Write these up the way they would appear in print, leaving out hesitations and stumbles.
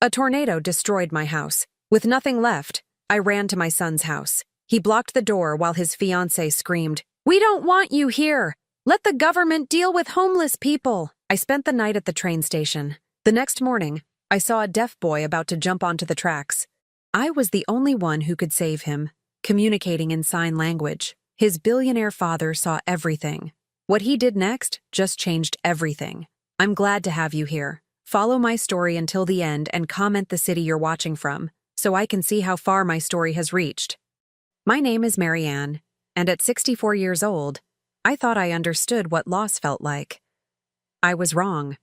A tornado destroyed my house. With nothing left, I ran to my son's house. He blocked the door while his fiancée screamed, "We don't want you here! Let the government deal with homeless people!" I spent the night at the train station. The next morning, I saw a deaf boy about to jump onto the tracks. I was the only one who could save him, communicating in sign language. His billionaire father saw everything. What he did next just changed everything. I'm glad to have you here. Follow my story until the end and comment the city you're watching from, so I can see how far my story has reached. My name is Marianne, and at 64 years old, I thought I understood what loss felt like. I was wrong.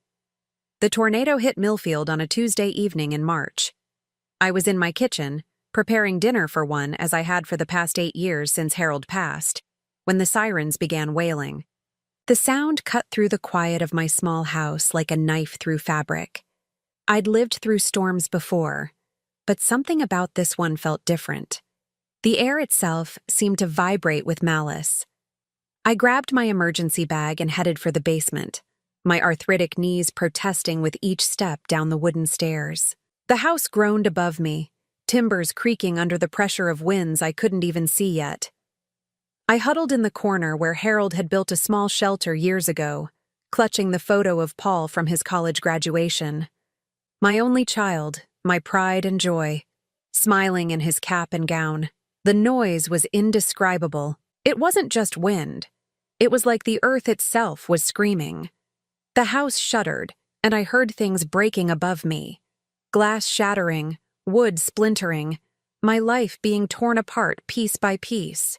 The tornado hit Millfield on a Tuesday evening in March. I was in my kitchen, preparing dinner for one as I had for the past 8 years since Harold passed, when the sirens began wailing. The sound cut through the quiet of my small house like a knife through fabric. I'd lived through storms before, but something about this one felt different. The air itself seemed to vibrate with malice. I grabbed my emergency bag and headed for the basement, my arthritic knees protesting with each step down the wooden stairs. The house groaned above me, timbers creaking under the pressure of winds I couldn't even see yet. I huddled in the corner where Harold had built a small shelter years ago, clutching the photo of Paul from his college graduation. My only child, my pride and joy, smiling in his cap and gown. The noise was indescribable. It wasn't just wind. It was like the earth itself was screaming. The house shuddered, and I heard things breaking above me. Glass shattering, wood splintering, my life being torn apart piece by piece.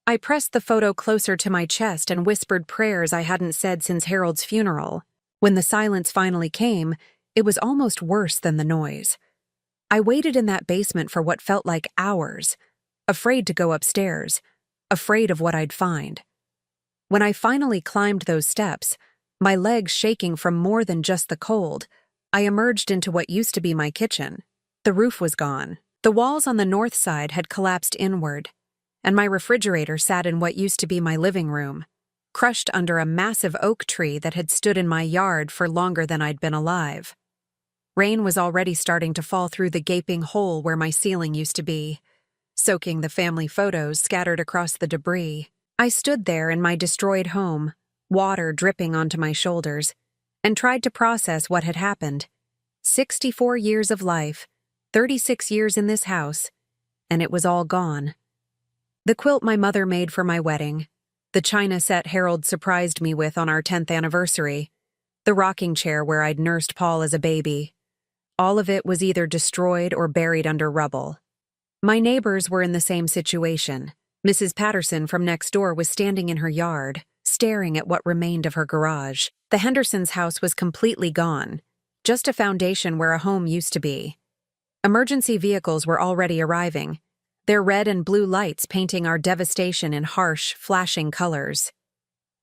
I pressed the photo closer to my chest and whispered prayers I hadn't said since Harold's funeral. When the silence finally came, it was almost worse than the noise. I waited in that basement for what felt like hours, afraid to go upstairs, afraid of what I'd find. When I finally climbed those steps, my legs shaking from more than just the cold, I emerged into what used to be my kitchen. The roof was gone. The walls on the north side had collapsed inward, and my refrigerator sat in what used to be my living room, crushed under a massive oak tree that had stood in my yard for longer than I'd been alive. Rain was already starting to fall through the gaping hole where my ceiling used to be, soaking the family photos scattered across the debris. I stood there in my destroyed home, water dripping onto my shoulders, and tried to process what had happened. 64 years of life, 36 years in this house, and it was all gone. The quilt my mother made for my wedding, the china set Harold surprised me with on our 10th anniversary, the rocking chair where I'd nursed Paul as a baby. All of it was either destroyed or buried under rubble. My neighbors were in the same situation. Mrs. Patterson from next door was standing in her yard, staring at what remained of her garage. The Hendersons' house was completely gone, just a foundation where a home used to be. Emergency vehicles were already arriving, their red and blue lights painting our devastation in harsh, flashing colors.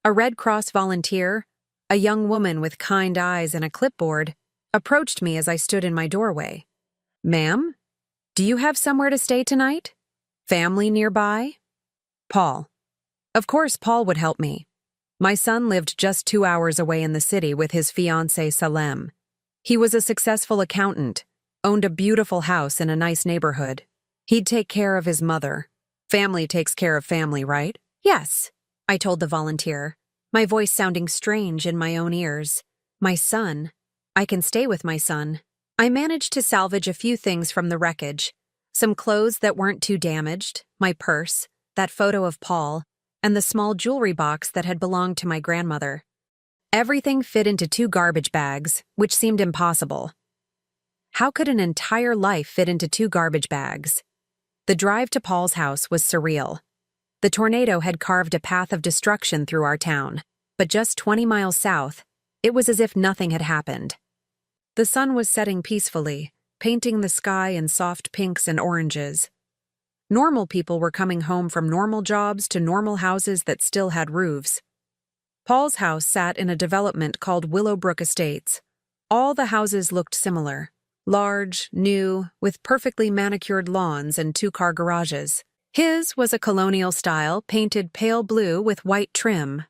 A Red Cross volunteer, a young woman with kind eyes and a clipboard, approached me as I stood in my doorway. "Ma'am, do you have somewhere to stay tonight? Family nearby?" Paul. Of course Paul would help me. My son lived just 2 hours away in the city with his fiancée Salem. He was a successful accountant, owned a beautiful house in a nice neighborhood. He'd take care of his mother. Family takes care of family, right? "Yes," I told the volunteer, my voice sounding strange in my own ears. "My son. I can stay with my son." I managed to salvage a few things from the wreckage. Some clothes that weren't too damaged, my purse, that photo of Paul, and the small jewelry box that had belonged to my grandmother. Everything fit into 2 garbage bags, which seemed impossible. How could an entire life fit into 2 garbage bags? The drive to Paul's house was surreal. The tornado had carved a path of destruction through our town, but just 20 miles south, it was as if nothing had happened. The sun was setting peacefully, painting the sky in soft pinks and oranges. Normal people were coming home from normal jobs to normal houses that still had roofs. Paul's house sat in a development called Willowbrook Estates. All the houses looked similar. Large, new, with perfectly manicured lawns and 2-car garages. His was a colonial style, painted pale blue with white trim.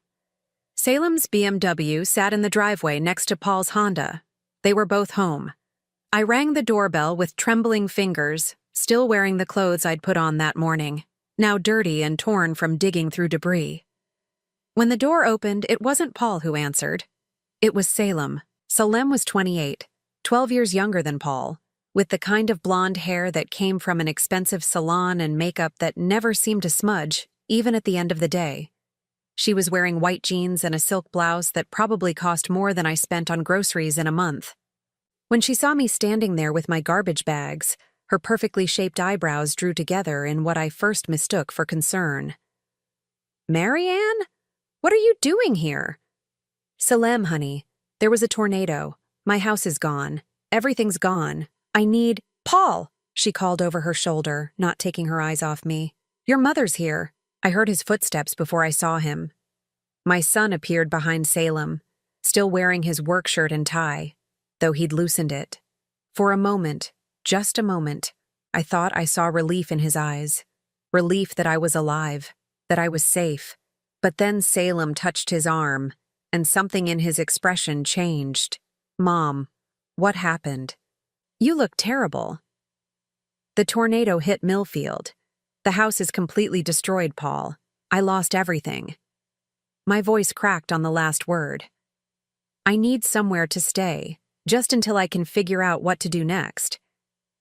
Salem's BMW sat in the driveway next to Paul's Honda. They were both home. I rang the doorbell with trembling fingers, still wearing the clothes I'd put on that morning, now dirty and torn from digging through debris. When the door opened, it wasn't Paul who answered. It was Salem. Salem was 28, 12 years younger than Paul, with the kind of blonde hair that came from an expensive salon and makeup that never seemed to smudge, even at the end of the day. She was wearing white jeans and a silk blouse that probably cost more than I spent on groceries in a month. When she saw me standing there with my garbage bags, her perfectly shaped eyebrows drew together in what I first mistook for concern. "Marianne? What are you doing here?" "Salem, honey. There was a tornado. My house is gone. Everything's gone. I need—" "Paul!" she called over her shoulder, not taking her eyes off me. "Your mother's here." I heard his footsteps before I saw him. My son appeared behind Salem, still wearing his work shirt and tie, though he'd loosened it. For a moment, just a moment, I thought I saw relief in his eyes. Relief that I was alive, that I was safe. But then Salem touched his arm, and something in his expression changed. "Mom, what happened?" "You look terrible." "The tornado hit Millfield. The house is completely destroyed, Paul. I lost everything." My voice cracked on the last word. "I need somewhere to stay, just until I can figure out what to do next.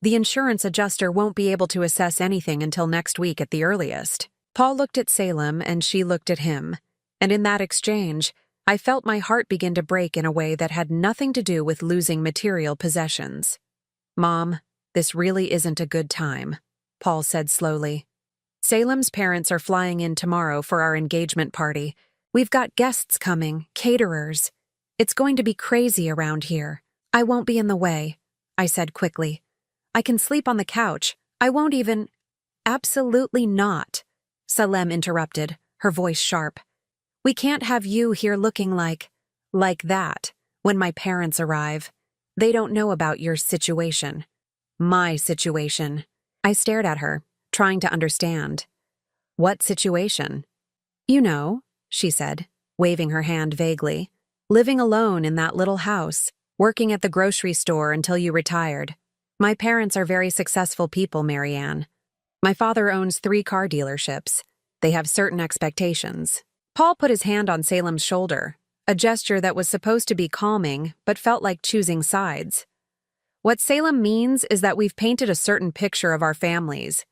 The insurance adjuster won't be able to assess anything until next week at the earliest." Paul looked at Salem and she looked at him, and in that exchange, I felt my heart begin to break in a way that had nothing to do with losing material possessions. "Mom, this really isn't a good time," Paul said slowly. "Salem's parents are flying in tomorrow for our engagement party. We've got guests coming, caterers. It's going to be crazy around here. I won't be in the way," I said quickly. "I can sleep on the couch. I won't even—" "Absolutely not," Salem interrupted, her voice sharp. "We can't have you here looking like that when my parents arrive. They don't know about your situation." "My situation." I stared at her, trying to understand. "What situation?" "You know," she said, waving her hand vaguely. "Living alone in that little house, working at the grocery store until you retired. My parents are very successful people, Marianne. My father owns 3 car dealerships. They have certain expectations." Paul put his hand on Salem's shoulder, a gesture that was supposed to be calming but felt like choosing sides. "What Salem means is that we've painted a certain picture of our families.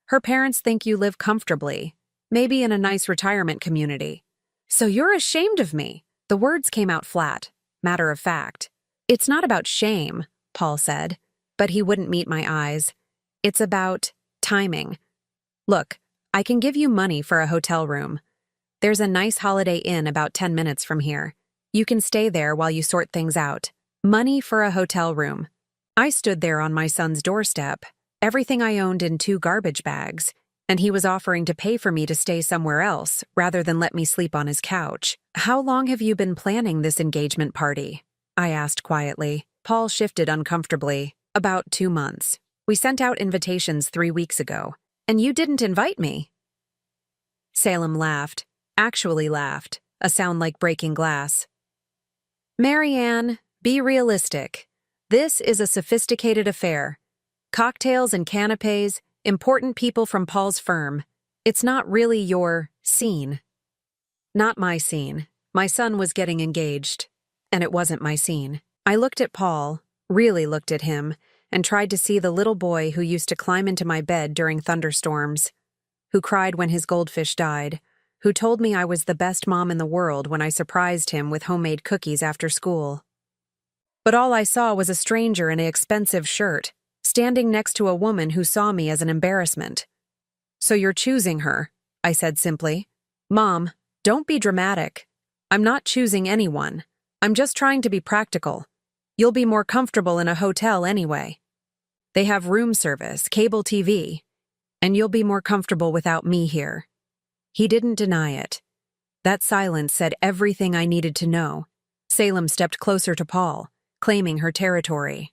Her parents think you live comfortably, maybe in a nice retirement community. So you're ashamed of me." The words came out flat, matter of fact. "It's not about shame," Paul said, but he wouldn't meet my eyes. "It's about timing. Look, I can give you money for a hotel room. There's a nice Holiday Inn about 10 minutes from here. You can stay there while you sort things out. Money for a hotel room." I stood there on my son's doorstep, everything I owned in 2 garbage bags, and he was offering to pay for me to stay somewhere else rather than let me sleep on his couch. "How long have you been planning this engagement party?" I asked quietly. Paul shifted uncomfortably. "About 2 months. We sent out invitations 3 weeks ago. And you didn't invite me." Salem laughed, actually laughed, a sound like breaking glass. "Marianne, be realistic. This is a sophisticated affair. Cocktails and canapes, important people from Paul's firm. It's not really your scene." "Not my scene. My son was getting engaged. And it wasn't my scene." I looked at Paul, really looked at him, and tried to see the little boy who used to climb into my bed during thunderstorms, who cried when his goldfish died, who told me I was the best mom in the world when I surprised him with homemade cookies after school. But all I saw was a stranger in an expensive shirt, standing next to a woman who saw me as an embarrassment. "So you're choosing her," I said simply. "Mom, don't be dramatic. I'm not choosing anyone. I'm just trying to be practical. You'll be more comfortable in a hotel anyway. They have room service, cable TV, and you'll be more comfortable without me here." He didn't deny it. That silence said everything I needed to know. Salem stepped closer to Paul, claiming her territory.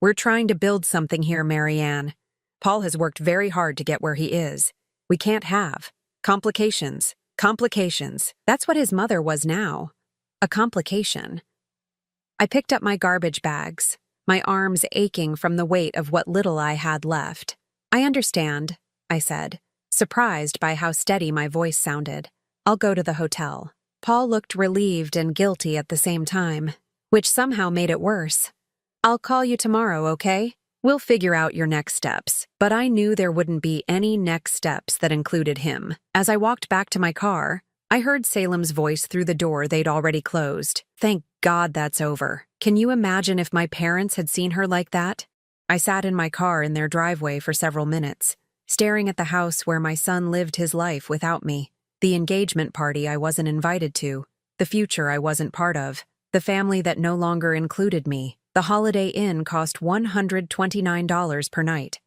"We're trying to build something here, Marianne. Paul has worked very hard to get where he is. We can't have complications. Complications. That's what his mother was now. A complication." I picked up my garbage bags. my arms aching from the weight of what little I had left. "I understand," I said, surprised by how steady my voice sounded. "I'll go to the hotel." Paul looked relieved and guilty at the same time, which somehow made it worse. "I'll call you tomorrow, okay? We'll figure out your next steps." But I knew there wouldn't be any next steps that included him. As I walked back to my car, I heard Salem's voice through the door they'd already closed. "Thank God that's over. Can you imagine if my parents had seen her like that?" I sat in my car in their driveway for several minutes, staring at the house where my son lived his life without me, the engagement party I wasn't invited to, the future I wasn't part of, the family that no longer included me. The Holiday Inn cost $129 per night.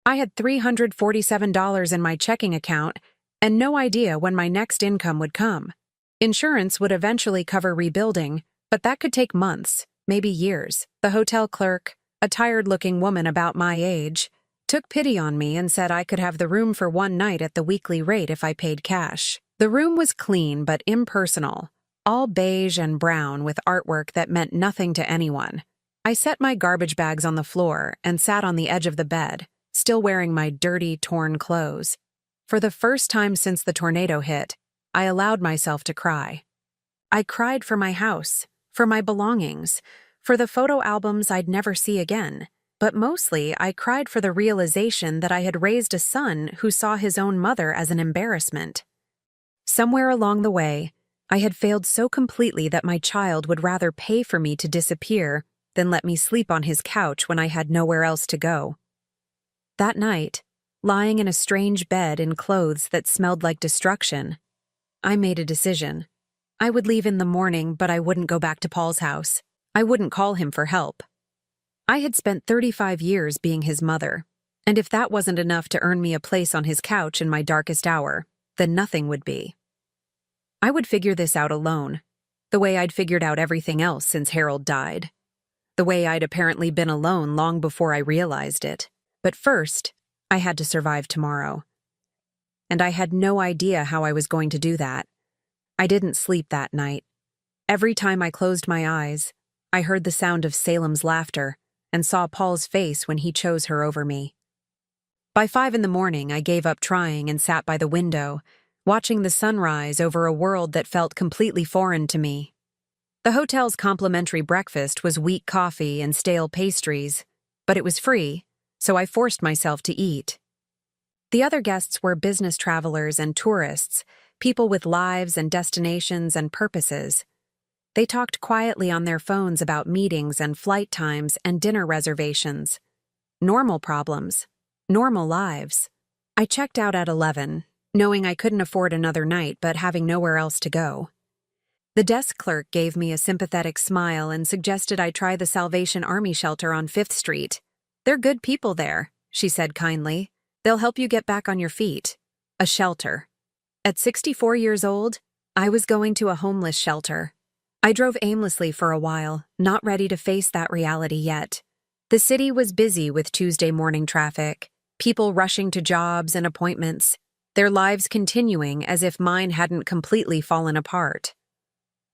I had $347 in my checking account and no idea when my next income would come. Insurance would eventually cover rebuilding, but that could take months, maybe years. The hotel clerk, a tired-looking woman about my age, took pity on me and said I could have the room for one night at the weekly rate if I paid cash. The room was clean but impersonal, all beige and brown with artwork that meant nothing to anyone. I set my garbage bags on the floor and sat on the edge of the bed, still wearing my dirty, torn clothes. For the first time since the tornado hit, I allowed myself to cry. I cried for my house, for my belongings, for the photo albums I'd never see again. But mostly, I cried for the realization that I had raised a son who saw his own mother as an embarrassment. Somewhere along the way, I had failed so completely that my child would rather pay for me to disappear than let me sleep on his couch when I had nowhere else to go. That night, lying in a strange bed in clothes that smelled like destruction, I made a decision. I would leave in the morning, but I wouldn't go back to Paul's house. I wouldn't call him for help. I had spent 35 years being his mother, and if that wasn't enough to earn me a place on his couch in my darkest hour, then nothing would be. I would figure this out alone, the way I'd figured out everything else since Harold died, the way I'd apparently been alone long before I realized it. But first, I had to survive tomorrow. And I had no idea how I was going to do that. I didn't sleep that night. Every time I closed my eyes, I heard the sound of Salem's laughter and saw Paul's face when he chose her over me. By 5 a.m, I gave up trying and sat by the window, watching the sunrise over a world that felt completely foreign to me. The hotel's complimentary breakfast was weak coffee and stale pastries, but it was free, so I forced myself to eat. The other guests were business travelers and tourists, people with lives and destinations and purposes. They talked quietly on their phones about meetings and flight times and dinner reservations. Normal problems. Normal lives. I checked out at 11, knowing I couldn't afford another night but having nowhere else to go. The desk clerk gave me a sympathetic smile and suggested I try the Salvation Army shelter on 5th Street. "They're good people there," she said kindly. "They'll help you get back on your feet." A shelter. At 64 years old, I was going to a homeless shelter. I drove aimlessly for a while, not ready to face that reality yet. The city was busy with Tuesday morning traffic, people rushing to jobs and appointments, their lives continuing as if mine hadn't completely fallen apart.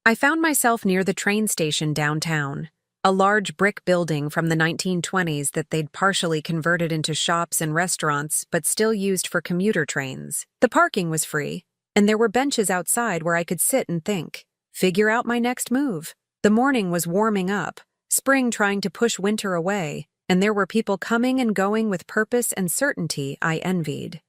I found myself near the train station downtown, a large brick building from the 1920s that they'd partially converted into shops and restaurants but still used for commuter trains. The parking was free, and there were benches outside where I could sit and think. Figure out my next move. The morning was warming up, spring trying to push winter away, and there were people coming and going with purpose and certainty I envied.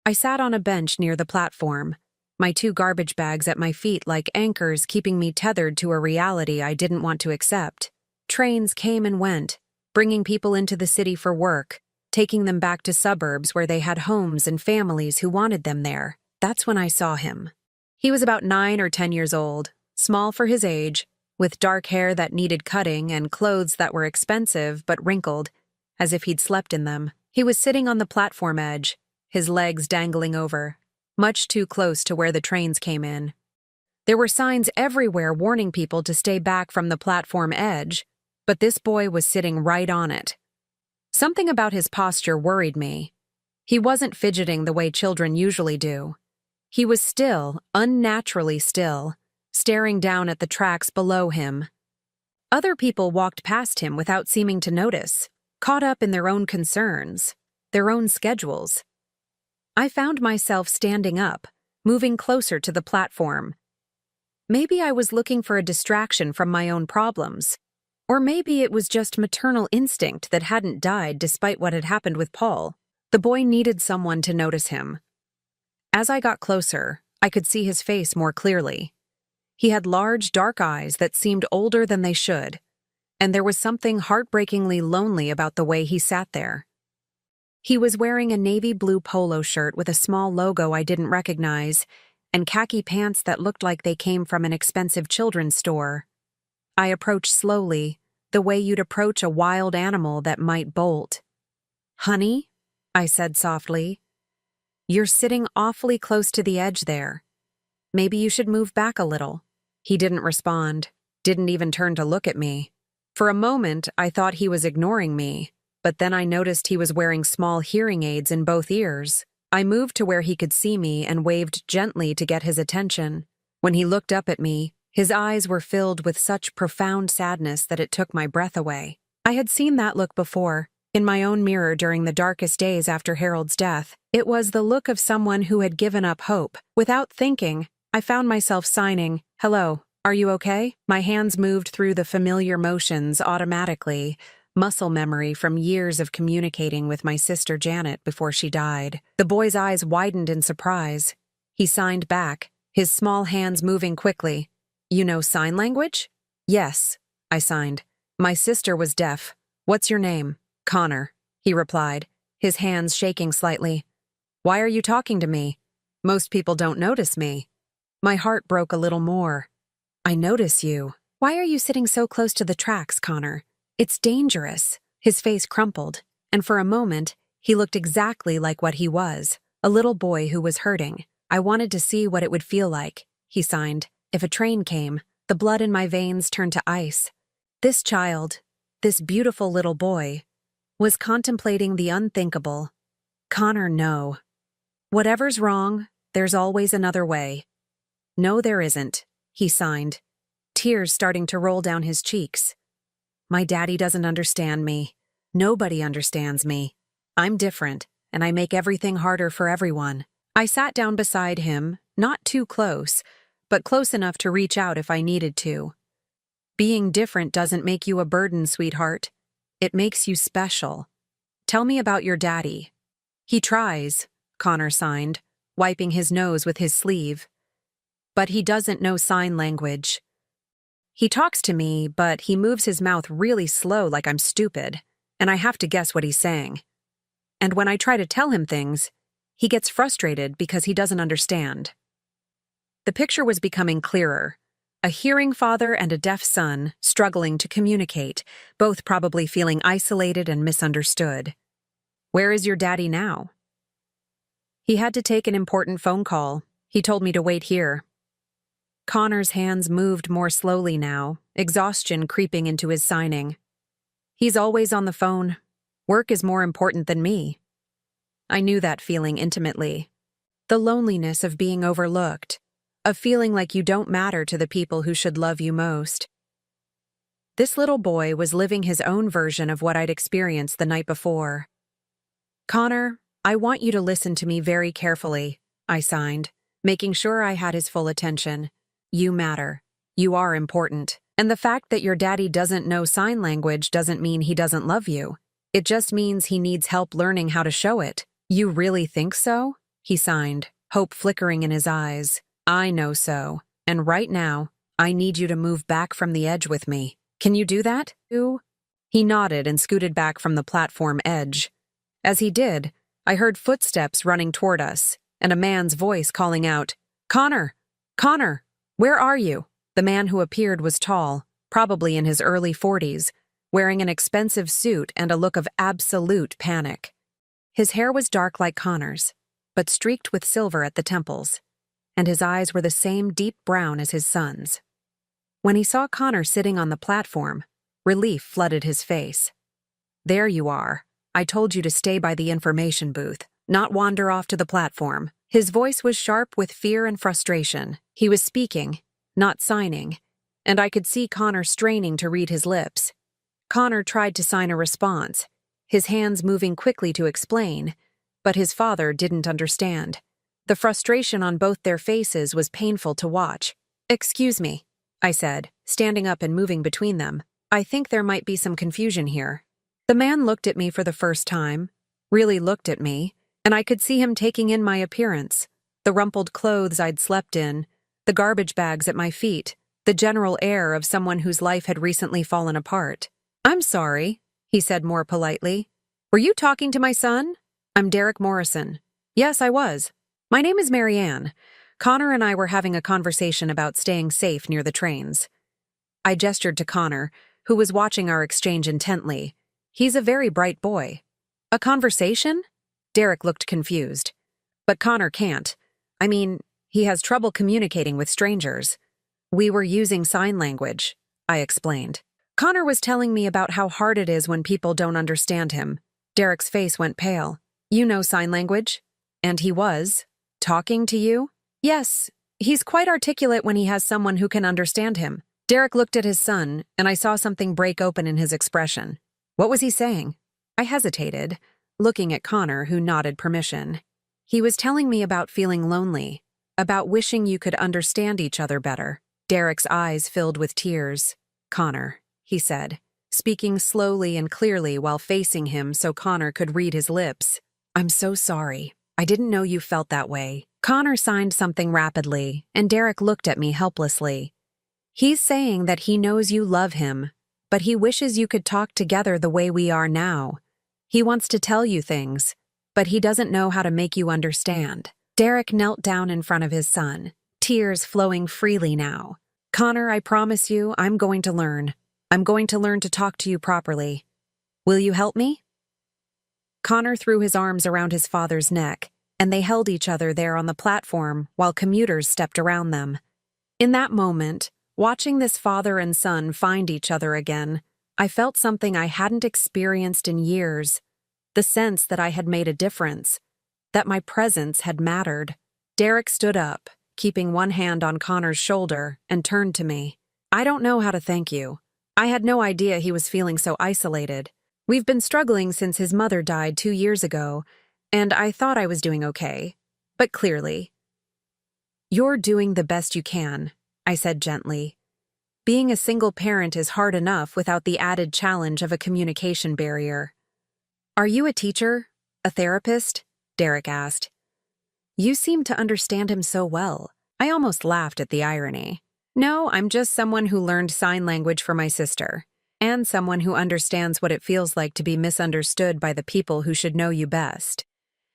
I sat on a bench near the platform, my 2 garbage bags at my feet like anchors keeping me tethered to a reality I didn't want to accept. Trains came and went, bringing people into the city for work, taking them back to suburbs where they had homes and families who wanted them there. That's when I saw him. He was about 9 or 10 years old, small for his age, with dark hair that needed cutting and clothes that were expensive but wrinkled, as if he'd slept in them. He was sitting on the platform edge, his legs dangling over, much too close to where the trains came in. There were signs everywhere warning people to stay back from the platform edge, but this boy was sitting right on it. Something about his posture worried me. He wasn't fidgeting the way children usually do. He was still, unnaturally still, staring down at the tracks below him. Other people walked past him without seeming to notice, caught up in their own concerns, their own schedules. I found myself standing up, moving closer to the platform. Maybe I was looking for a distraction from my own problems. Or maybe it was just maternal instinct that hadn't died despite what had happened with Paul. The boy needed someone to notice him. As I got closer, I could see his face more clearly. He had large, dark eyes that seemed older than they should, and there was something heartbreakingly lonely about the way he sat there. He was wearing a navy blue polo shirt with a small logo I didn't recognize, and khaki pants that looked like they came from an expensive children's store. I approached slowly, the way you'd approach a wild animal that might bolt. "Honey," I said softly, "you're sitting awfully close to the edge there. Maybe you should move back a little." He didn't respond, didn't even turn to look at me. For a moment, I thought he was ignoring me, but then I noticed he was wearing small hearing aids in both ears. I moved to where he could see me and waved gently to get his attention. When he looked up at me, his eyes were filled with such profound sadness that it took my breath away. I had seen that look before, in my own mirror during the darkest days after Harold's death. It was the look of someone who had given up hope. Without thinking, I found myself signing, "Hello, are you okay?" My hands moved through the familiar motions automatically, muscle memory from years of communicating with my sister Janet before she died. The boy's eyes widened in surprise. He signed back, his small hands moving quickly. "You know sign language?" "Yes," I signed. "My sister was deaf. What's your name?" "Connor," he replied, his hands shaking slightly. "Why are you talking to me? Most people don't notice me." My heart broke a little more. "I notice you. Why are you sitting so close to the tracks, Connor? It's dangerous." His face crumpled, and for a moment, he looked exactly like what he was, a little boy who was hurting. "I wanted to see what it would feel like," he signed. "If a train came, the blood in my veins turned to ice." This child, this beautiful little boy, was contemplating the unthinkable. "Connor, no. Whatever's wrong, there's always another way." "No, there isn't," he signed, tears starting to roll down his cheeks. "My daddy doesn't understand me. Nobody understands me. I'm different, and I make everything harder for everyone." I sat down beside him, not too close, but close enough to reach out if I needed to. "Being different doesn't make you a burden, sweetheart. It makes you special. Tell me about your daddy." "He tries," Connor signed, wiping his nose with his sleeve. "But he doesn't know sign language. He talks to me, but he moves his mouth really slow like I'm stupid, and I have to guess what he's saying. And when I try to tell him things, he gets frustrated because he doesn't understand." The picture was becoming clearer. A hearing father and a deaf son struggling to communicate, both probably feeling isolated and misunderstood. "Where is your daddy now?" "He had to take an important phone call. He told me to wait here." Connor's hands moved more slowly now, exhaustion creeping into his signing. "He's always on the phone. Work is more important than me." I knew that feeling intimately. The loneliness of being overlooked, of feeling like you don't matter to the people who should love you most. This little boy was living his own version of what I'd experienced the night before. "Connor, I want you to listen to me very carefully," I signed, making sure I had his full attention. "You matter. You are important. And the fact that your daddy doesn't know sign language doesn't mean he doesn't love you. It just means he needs help learning how to show it." "You really think so?" he signed, hope flickering in his eyes. "I know so. And right now, I need you to move back from the edge with me. Can you do that?" He nodded and scooted back from the platform edge. As he did, I heard footsteps running toward us, and a man's voice calling out, "Connor! Connor! Where are you?" The man who appeared was tall, probably in his early 40s, wearing an expensive suit and a look of absolute panic. His hair was dark like Connor's, but streaked with silver at the temples, and his eyes were the same deep brown as his son's. When he saw Connor sitting on the platform, relief flooded his face. "There you are. I told you to stay by the information booth, not wander off to the platform." His voice was sharp with fear and frustration. He was speaking, not signing, and I could see Connor straining to read his lips. Connor tried to sign a response, his hands moving quickly to explain, but his father didn't understand. The frustration on both their faces was painful to watch. "Excuse me," I said, standing up and moving between them. "I think there might be some confusion here." The man looked at me for the first time, really looked at me, and I could see him taking in my appearance, the rumpled clothes I'd slept in, the garbage bags at my feet, the general air of someone whose life had recently fallen apart. "I'm sorry," he said more politely. "Were you talking to my son?" "I'm Derek Morrison." "Yes, I was. My name is Marianne. Connor and I were having a conversation about staying safe near the trains." I gestured to Connor, who was watching our exchange intently. He's a very bright boy. "A conversation?" Derek looked confused. "But Connor can't. I mean, he has trouble communicating with strangers." "We were using sign language," I explained. "Connor was telling me about how hard it is when people don't understand him." Derek's face went pale. "You know sign language?" "And he was talking to you?" "Yes, he's quite articulate when he has someone who can understand him." Derek looked at his son, and I saw something break open in his expression. "What was he saying?" I hesitated, looking at Connor, who nodded permission. "He was telling me about feeling lonely, about wishing you could understand each other better." Derek's eyes filled with tears. "Connor," he said, speaking slowly and clearly while facing him so Connor could read his lips. "I'm so sorry. I didn't know you felt that way." Connor signed something rapidly, and Derek looked at me helplessly. "He's saying that he knows you love him, but he wishes you could talk together the way we are now. He wants to tell you things, but he doesn't know how to make you understand." Derek knelt down in front of his son, tears flowing freely now. "Connor, I promise you, I'm going to learn. I'm going to learn to talk to you properly. Will you help me?" Connor threw his arms around his father's neck, and they held each other there on the platform while commuters stepped around them. In that moment, watching this father and son find each other again, I felt something I hadn't experienced in years. The sense that I had made a difference, that my presence had mattered. Derek stood up, keeping one hand on Connor's shoulder, and turned to me. "I don't know how to thank you. I had no idea he was feeling so isolated. We've been struggling since his mother died 2 years ago, and I thought I was doing okay. But clearly, you're doing the best you can," I said gently. "Being a single parent is hard enough without the added challenge of a communication barrier." "Are you a teacher? A therapist?" Derek asked. "You seem to understand him so well." I almost laughed at the irony. "No, I'm just someone who learned sign language for my sister, and someone who understands what it feels like to be misunderstood by the people who should know you best."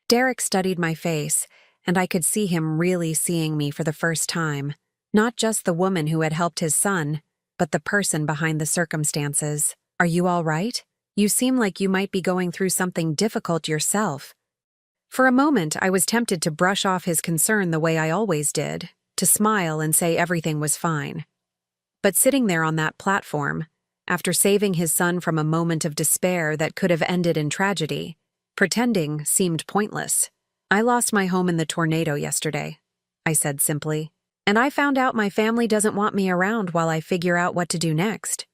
Derek studied my face, and I could see him really seeing me for the first time. Not just the woman who had helped his son, but the person behind the circumstances. "Are you all right? You seem like you might be going through something difficult yourself." For a moment, I was tempted to brush off his concern the way I always did, to smile and say everything was fine. But sitting there on that platform, after saving his son from a moment of despair that could have ended in tragedy, pretending seemed pointless. "I lost my home in the tornado yesterday," I said simply. "And I found out my family doesn't want me around while I figure out what to do next."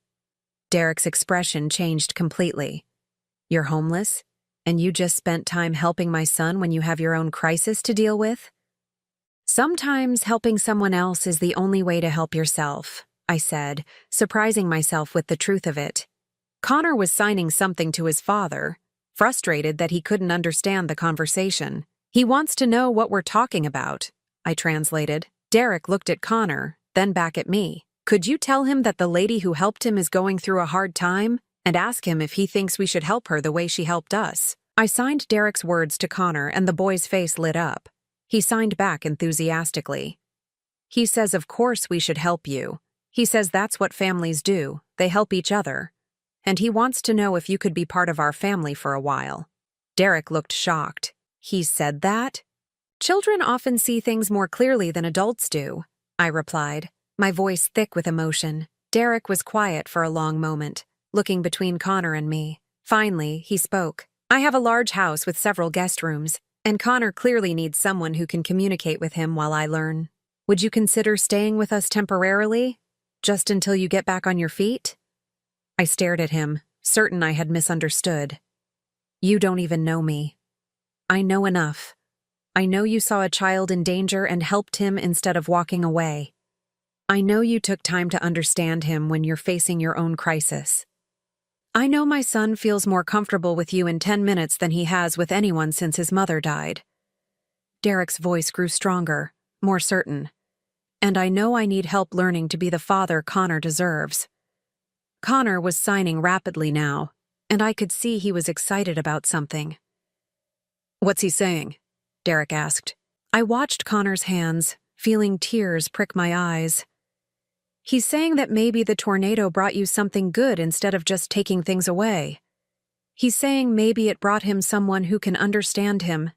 Derek's expression changed completely. "You're homeless, and you just spent time helping my son when you have your own crisis to deal with?" "Sometimes helping someone else is the only way to help yourself," I said, surprising myself with the truth of it. Connor was signing something to his father, frustrated that he couldn't understand the conversation. "He wants to know what we're talking about," I translated. Derek looked at Connor, then back at me. "Could you tell him that the lady who helped him is going through a hard time, and ask him if he thinks we should help her the way she helped us?" I signed Derek's words to Connor, and the boy's face lit up. He signed back enthusiastically. "He says of course we should help you. He says that's what families do, they help each other. And he wants to know if you could be part of our family for a while." Derek looked shocked. "He said that?" "Children often see things more clearly than adults do," I replied, my voice thick with emotion. Derek was quiet for a long moment, looking between Connor and me. Finally, he spoke. "I have a large house with several guest rooms, and Connor clearly needs someone who can communicate with him while I learn. Would you consider staying with us temporarily?" Just until you get back on your feet? I stared at him, certain I had misunderstood. You don't even know me. I know enough. I know you saw a child in danger and helped him instead of walking away. I know you took time to understand him when you're facing your own crisis. I know my son feels more comfortable with you in 10 minutes than he has with anyone since his mother died. Derek's voice grew stronger, more certain. And I know I need help learning to be the father Connor deserves. Connor was signing rapidly now, and I could see he was excited about something. What's he saying? Derek asked. I watched Connor's hands, feeling tears prick my eyes. He's saying that maybe the tornado brought you something good instead of just taking things away. He's saying maybe it brought him someone who can understand him,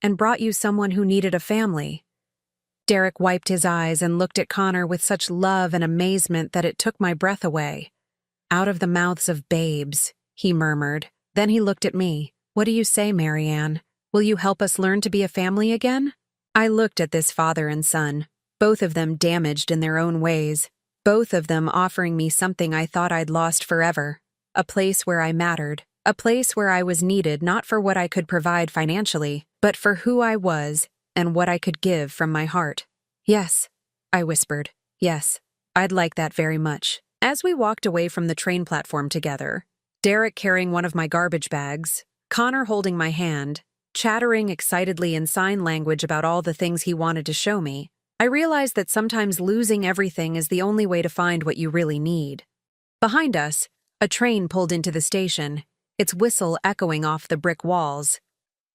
and brought you someone who needed a family. Derek wiped his eyes and looked at Connor with such love and amazement that it took my breath away. Out of the mouths of babes, he murmured. Then he looked at me. What do you say, Marianne? Will you help us learn to be a family again? I looked at this father and son, both of them damaged in their own ways, both of them offering me something I thought I'd lost forever, a place where I mattered, a place where I was needed not for what I could provide financially, but for who I was and what I could give from my heart. Yes, I whispered. Yes, I'd like that very much. As we walked away from the train platform together, Derek carrying one of my garbage bags, Connor holding my hand, chattering excitedly in sign language about all the things he wanted to show me, I realized that sometimes losing everything is the only way to find what you really need. Behind us, a train pulled into the station, its whistle echoing off the brick walls.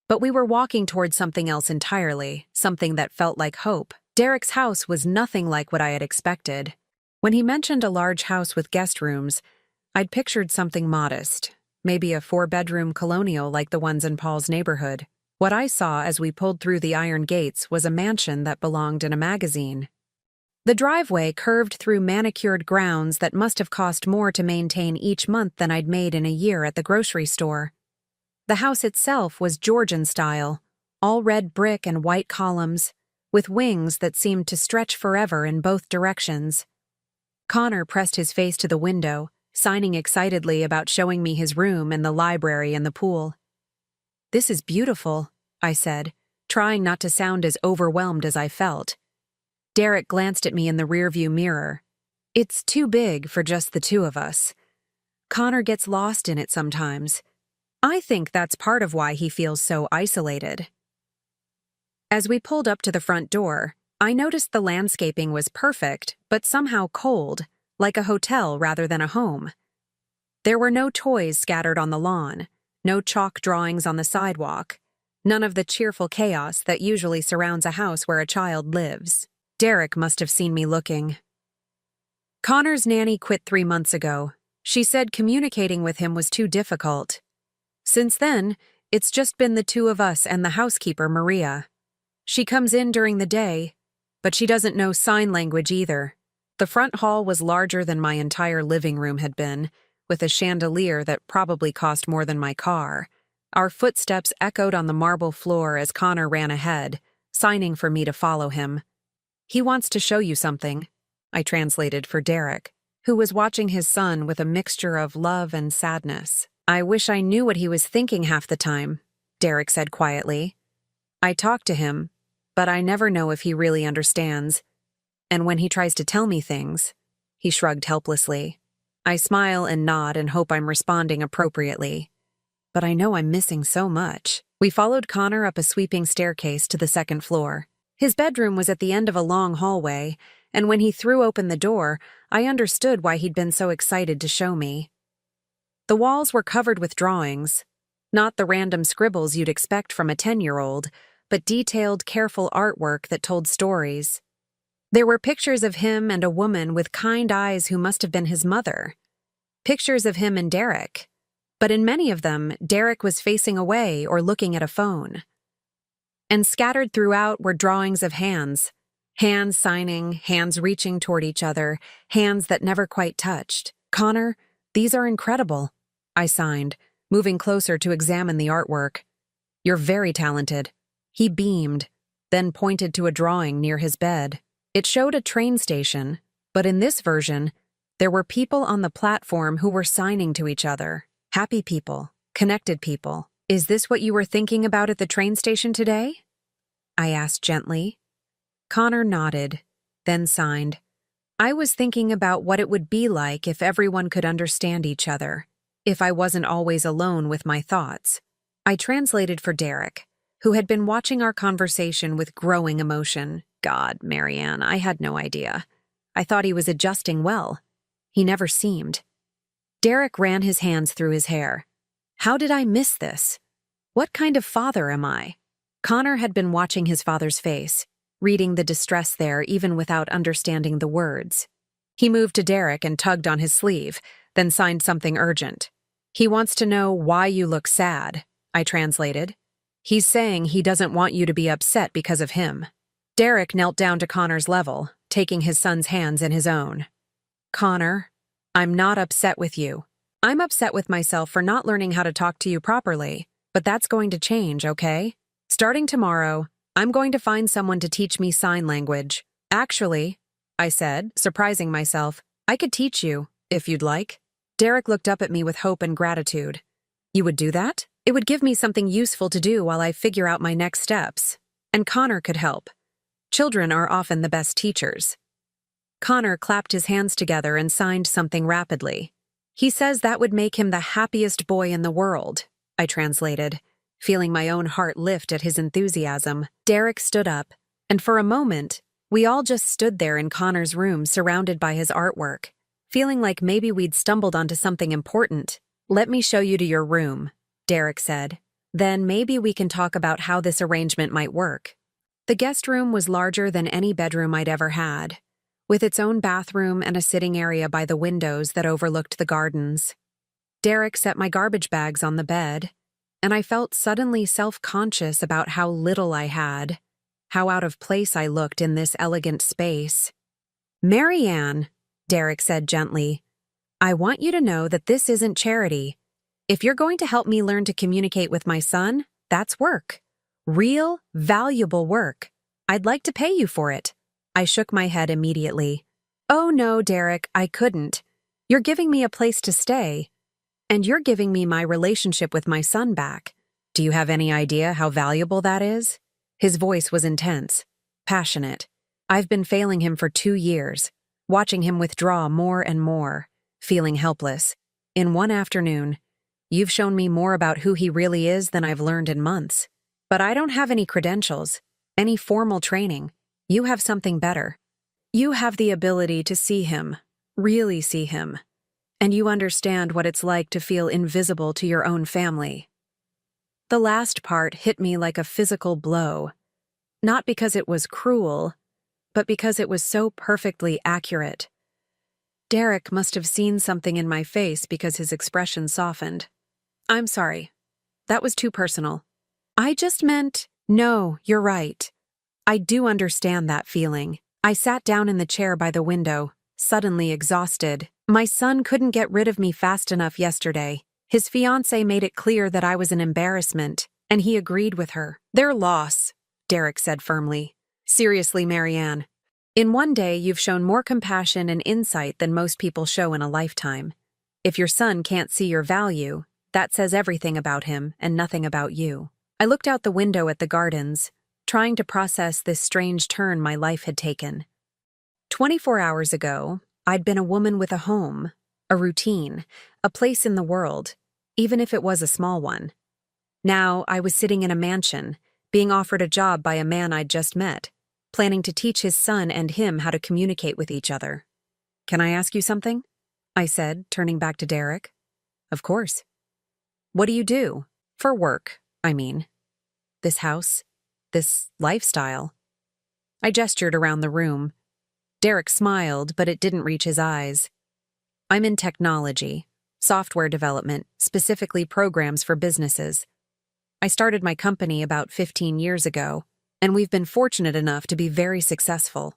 But we were walking towards something else entirely, something that felt like hope. Derek's house was nothing like what I had expected. When he mentioned a large house with guest rooms, I'd pictured something modest, maybe a 4-bedroom colonial like the ones in Paul's neighborhood. What I saw as we pulled through the iron gates was a mansion that belonged in a magazine. The driveway curved through manicured grounds that must have cost more to maintain each month than I'd made in a year at the grocery store. The house itself was Georgian style, all red brick and white columns, with wings that seemed to stretch forever in both directions. Connor pressed his face to the window, signing excitedly about showing me his room and the library and the pool. This is beautiful, I said, trying not to sound as overwhelmed as I felt. Derek glanced at me in the rearview mirror. It's too big for just the two of us. Connor gets lost in it sometimes. I think that's part of why he feels so isolated. As we pulled up to the front door, I noticed the landscaping was perfect, but somehow cold, like a hotel rather than a home. There were no toys scattered on the lawn, no chalk drawings on the sidewalk, none of the cheerful chaos that usually surrounds a house where a child lives. Derek must have seen me looking. Connor's nanny quit 3 months ago. She said communicating with him was too difficult. Since then, it's just been the two of us and the housekeeper, Maria. She comes in during the day, but she doesn't know sign language either. The front hall was larger than my entire living room had been, with a chandelier that probably cost more than my car. Our footsteps echoed on the marble floor as Connor ran ahead, signing for me to follow him. He wants to show you something, I translated for Derek, who was watching his son with a mixture of love and sadness. I wish I knew what he was thinking half the time, Derek said quietly. I talk to him, but I never know if he really understands. And when he tries to tell me things, he shrugged helplessly. I smile and nod and hope I'm responding appropriately. But I know I'm missing so much. We followed Connor up a sweeping staircase to the second floor. His bedroom was at the end of a long hallway, and when he threw open the door, I understood why he'd been so excited to show me. The walls were covered with drawings, not the random scribbles you'd expect from a 10-year-old, but detailed, careful artwork that told stories. There were pictures of him and a woman with kind eyes who must have been his mother. Pictures of him and Derek. But in many of them, Derek was facing away or looking at a phone. And scattered throughout were drawings of hands. Hands signing, hands reaching toward each other, hands that never quite touched. Connor, these are incredible, I signed, moving closer to examine the artwork. You're very talented. He beamed, then pointed to a drawing near his bed. It showed a train station, But in this version, there were people on the platform who were signing to each other. Happy people, connected people. Is this what you were thinking about at the train station today? I asked gently. Connor nodded, then signed. I was thinking about what it would be like if everyone could understand each other, if I wasn't always alone with my thoughts. I translated for Derek, who had been watching our conversation with growing emotion. God, Marianne, I had no idea. I thought he was adjusting well. He never seemed. Derek ran his hands through his hair. How did I miss this? What kind of father am I? Connor had been watching his father's face, reading the distress there even without understanding the words. He moved to Derek and tugged on his sleeve, then signed something urgent. He wants to know why you look sad, I translated. He's saying he doesn't want you to be upset because of him. Derek knelt down to Connor's level, taking his son's hands in his own. Connor, I'm not upset with you. I'm upset with myself for not learning how to talk to you properly, but that's going to change, okay? Starting tomorrow, I'm going to find someone to teach me sign language. Actually, I said, surprising myself, I could teach you, if you'd like. Derek looked up at me with hope and gratitude. You would do that? It would give me something useful to do while I figure out my next steps. And Connor could help. Children are often the best teachers. Connor clapped his hands together and signed something rapidly. He says that would make him the happiest boy in the world, I translated, feeling my own heart lift at his enthusiasm. Derek stood up, and for a moment, we all just stood there in Connor's room surrounded by his artwork, feeling like maybe we'd stumbled onto something important. Let me show you to your room, Derek said. Then maybe we can talk about how this arrangement might work. The guest room was larger than any bedroom I'd ever had, with its own bathroom and a sitting area by the windows that overlooked the gardens. Derek set my garbage bags on the bed, and I felt suddenly self-conscious about how little I had, how out of place I looked in this elegant space. Marianne, Derek said gently, I want you to know that this isn't charity. If you're going to help me learn to communicate with my son, that's work. Real, valuable work. I'd like to pay you for it. I shook my head immediately. Oh no, Derek, I couldn't. You're giving me a place to stay. And you're giving me my relationship with my son back. Do you have any idea how valuable that is? His voice was intense, passionate. I've been failing him for 2 years, watching him withdraw more and more, feeling helpless. In one afternoon, you've shown me more about who he really is than I've learned in months. But I don't have any credentials, any formal training. You have something better. You have the ability to see him, really see him. And you understand what it's like to feel invisible to your own family. The last part hit me like a physical blow, not because it was cruel, but because it was so perfectly accurate. Derek must have seen something in my face because his expression softened. I'm sorry. That was too personal. I just meant, no, you're right. I do understand that feeling. I sat down in the chair by the window, suddenly exhausted. My son couldn't get rid of me fast enough yesterday. His fiancée made it clear that I was an embarrassment, and he agreed with her. Their loss, Derek said firmly. Seriously, Marianne. In one day, you've shown more compassion and insight than most people show in a lifetime. If your son can't see your value, that says everything about him and nothing about you. I looked out the window at the gardens, trying to process this strange turn my life had taken. 24 hours ago, I'd been a woman with a home, a routine, a place in the world, even if it was a small one. Now I was sitting in a mansion, being offered a job by a man I'd just met, planning to teach his son and him how to communicate with each other. Can I ask you something? I said, turning back to Derek. Of course. What do you do? For work, I mean. This house, this lifestyle. I gestured around the room. Derek smiled, but it didn't reach his eyes. I'm in technology, software development, specifically programs for businesses. I started my company about 15 years ago, and we've been fortunate enough to be very successful.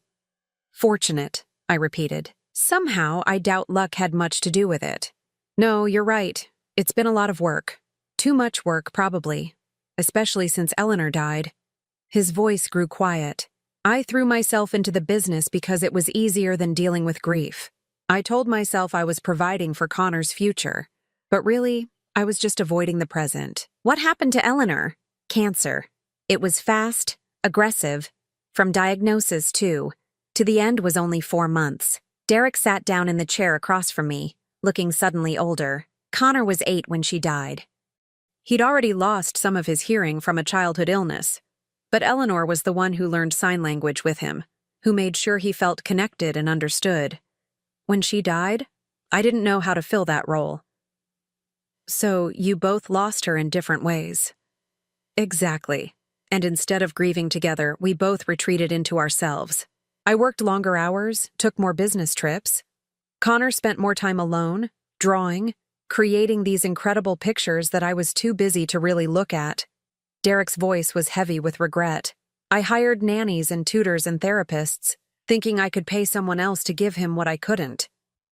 Fortunate, I repeated. Somehow, I doubt luck had much to do with it. No, you're right. It's been a lot of work. Too much work, probably. Especially since Eleanor died. His voice grew quiet. I threw myself into the business because it was easier than dealing with grief. I told myself I was providing for Connor's future, but really, I was just avoiding the present. What happened to Eleanor? Cancer. It was fast, aggressive, from diagnosis too. To the end was only 4 months. Derek sat down in the chair across from me, looking suddenly older. Connor was 8 when she died. He'd already lost some of his hearing from a childhood illness, but Eleanor was the one who learned sign language with him, who made sure he felt connected and understood. When she died, I didn't know how to fill that role. So you both lost her in different ways. Exactly. And instead of grieving together, we both retreated into ourselves. I worked longer hours, took more business trips. Connor spent more time alone, drawing, creating these incredible pictures that I was too busy to really look at. Derek's voice was heavy with regret. I hired nannies and tutors and therapists, thinking I could pay someone else to give him what I couldn't.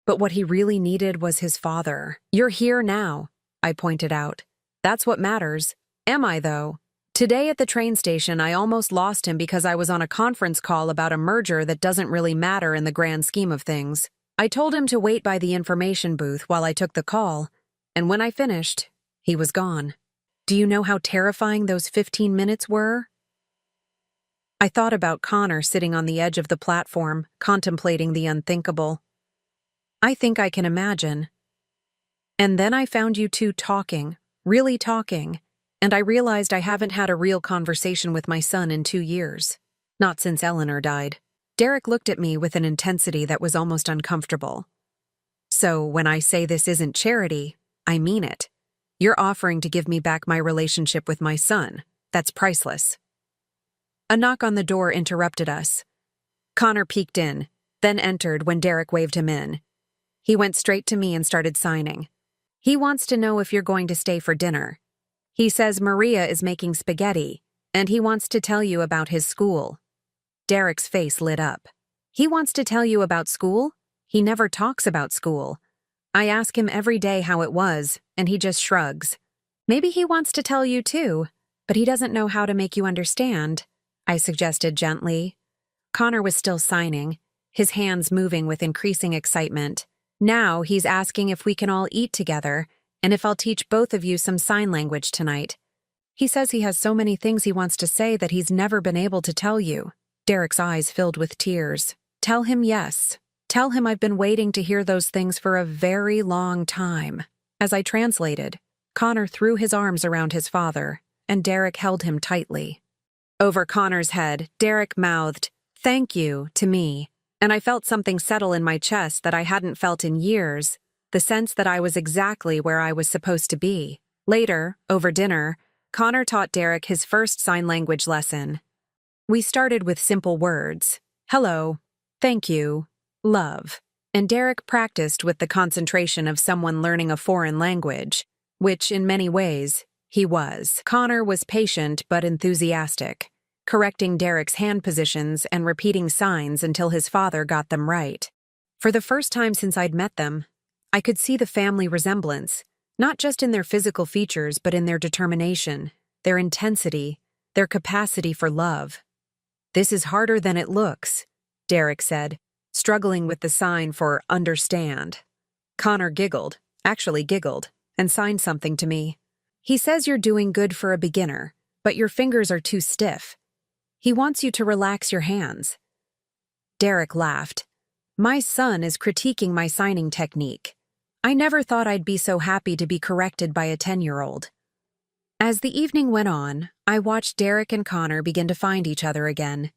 But what he really needed was his father. You're here now, I pointed out. That's what matters. Am I, though? Today at the train station, I almost lost him because I was on a conference call about a merger that doesn't really matter in the grand scheme of things. I told him to wait by the information booth while I took the call, and when I finished, he was gone. Do you know how terrifying those 15 minutes were? I thought about Connor sitting on the edge of the platform, contemplating the unthinkable. I think I can imagine. And then I found you two talking, really talking, and I realized I haven't had a real conversation with my son in 2 years. Not since Eleanor died. Derek looked at me with an intensity that was almost uncomfortable. So when I say this isn't charity, I mean it. You're offering to give me back my relationship with my son. That's priceless. A knock on the door interrupted us. Connor peeked in, then entered when Derek waved him in. He went straight to me and started signing. He wants to know if you're going to stay for dinner. He says Maria is making spaghetti, and he wants to tell you about his school. Derek's face lit up. He wants to tell you about school? He never talks about school. I ask him every day how it was, and he just shrugs. Maybe he wants to tell you too, but he doesn't know how to make you understand, I suggested gently. Connor was still signing, his hands moving with increasing excitement. Now he's asking if we can all eat together, and if I'll teach both of you some sign language tonight. He says he has so many things he wants to say that he's never been able to tell you. Derek's eyes filled with tears. Tell him yes. Tell him I've been waiting to hear those things for a very long time. As I translated, Connor threw his arms around his father, and Derek held him tightly. Over Connor's head, Derek mouthed, "Thank you," to me, and I felt something settle in my chest that I hadn't felt in years, the sense that I was exactly where I was supposed to be. Later, over dinner, Connor taught Derek his first sign language lesson. We started with simple words, hello, thank you, love, and Derek practiced with the concentration of someone learning a foreign language, which in many ways, he was. Connor was patient but enthusiastic, correcting Derek's hand positions and repeating signs until his father got them right. For the first time since I'd met them, I could see the family resemblance, not just in their physical features but in their determination, their intensity, their capacity for love. This is harder than it looks, Derek said, struggling with the sign for understand. Connor giggled, and signed something to me. He says you're doing good for a beginner, but your fingers are too stiff. He wants you to relax your hands. Derek laughed. My son is critiquing my signing technique. I never thought I'd be so happy to be corrected by a 10-year-old. As the evening went on, I watched Derek and Connor begin to find each other again.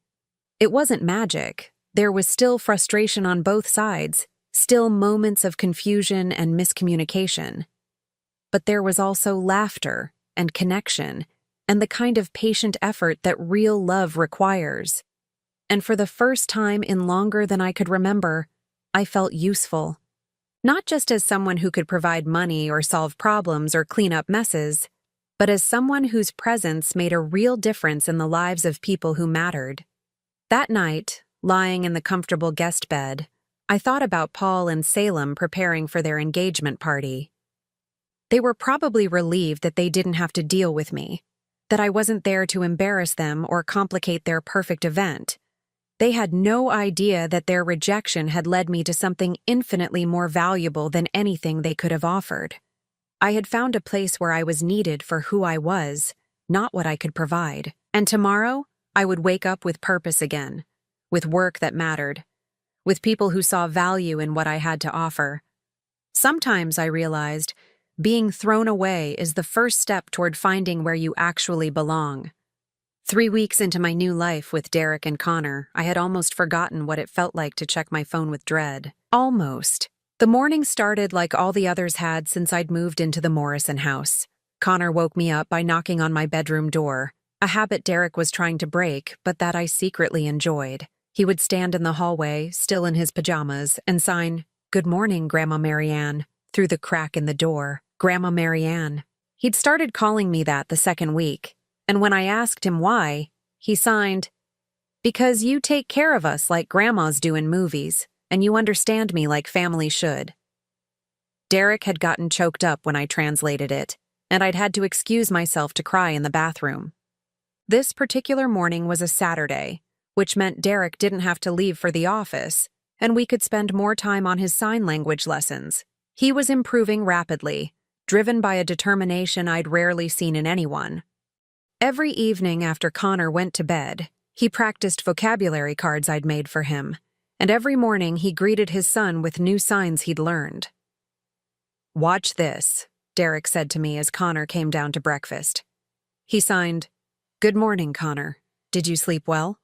It wasn't magic. There was still frustration on both sides, still moments of confusion and miscommunication. But there was also laughter and connection, and the kind of patient effort that real love requires. And for the first time in longer than I could remember, I felt useful. Not just as someone who could provide money or solve problems or clean up messes, but as someone whose presence made a real difference in the lives of people who mattered. That night, lying in the comfortable guest bed, I thought about Paul and Salem preparing for their engagement party. They were probably relieved that they didn't have to deal with me, that I wasn't there to embarrass them or complicate their perfect event. They had no idea that their rejection had led me to something infinitely more valuable than anything they could have offered. I had found a place where I was needed for who I was, not what I could provide. And tomorrow, I would wake up with purpose again, with work that mattered, with people who saw value in what I had to offer. Sometimes, I realized, being thrown away is the first step toward finding where you actually belong. 3 weeks into my new life with Derek and Connor, I had almost forgotten what it felt like to check my phone with dread. Almost. The morning started like all the others had since I'd moved into the Morrison house. Connor woke me up by knocking on my bedroom door, a habit Derek was trying to break, but that I secretly enjoyed. He would stand in the hallway, still in his pajamas, and sign, "Good morning, Grandma Marianne," through the crack in the door. Grandma Marianne. He'd started calling me that the second week. And when I asked him why, he signed, "Because you take care of us like grandmas do in movies, and you understand me like family should." Derek had gotten choked up when I translated it, and I'd had to excuse myself to cry in the bathroom. This particular morning was a Saturday, which meant Derek didn't have to leave for the office, and we could spend more time on his sign language lessons. He was improving rapidly, driven by a determination I'd rarely seen in anyone. Every evening after Connor went to bed, he practiced vocabulary cards I'd made for him, and every morning he greeted his son with new signs he'd learned. "Watch this," Derek said to me as Connor came down to breakfast. He signed, "Good morning, Connor. Did you sleep well?"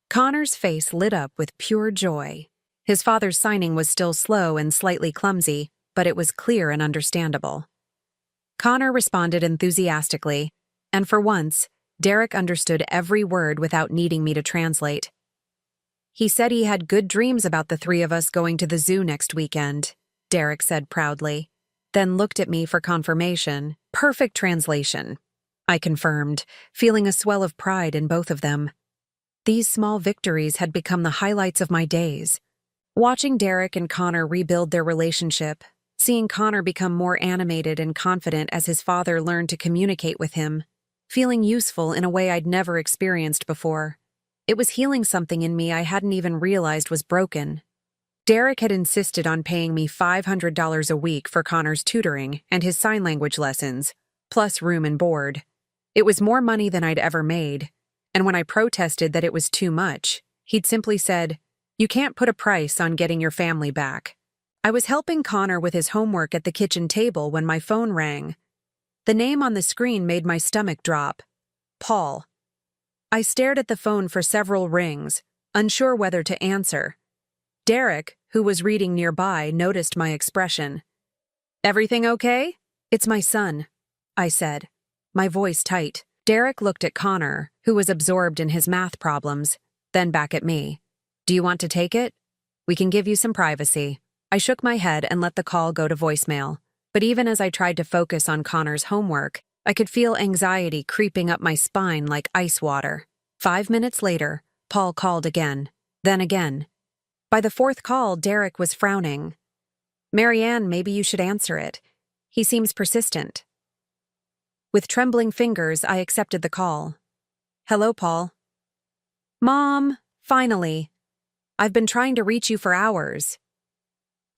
Connor's face lit up with pure joy. His father's signing was still slow and slightly clumsy, but it was clear and understandable. Connor responded enthusiastically, and for once, Derek understood every word without needing me to translate. He said he had good dreams about the three of us going to the zoo next weekend, Derek said proudly, then looked at me for confirmation. Perfect translation, I confirmed, feeling a swell of pride in both of them. These small victories had become the highlights of my days. Watching Derek and Connor rebuild their relationship, seeing Connor become more animated and confident as his father learned to communicate with him, feeling useful in a way I'd never experienced before. It was healing something in me I hadn't even realized was broken. Derek had insisted on paying me $500 a week for Connor's tutoring and his sign language lessons, plus room and board. It was more money than I'd ever made, and when I protested that it was too much, he'd simply said, "You can't put a price on getting your family back." I was helping Connor with his homework at the kitchen table when my phone rang. The name on the screen made my stomach drop. Paul. I stared at the phone for several rings, unsure whether to answer. Derek, who was reading nearby, noticed my expression. "Everything okay?" "It's my son," I said, my voice tight. Derek looked at Connor, who was absorbed in his math problems, then back at me. "Do you want to take it? We can give you some privacy." I shook my head and let the call go to voicemail. But even as I tried to focus on Connor's homework, I could feel anxiety creeping up my spine like ice water. 5 minutes later, Paul called again, then again. By the fourth call, Derek was frowning. "Marianne, maybe you should answer it. He seems persistent." With trembling fingers, I accepted the call. "Hello, Paul." "Mom, finally. I've been trying to reach you for hours."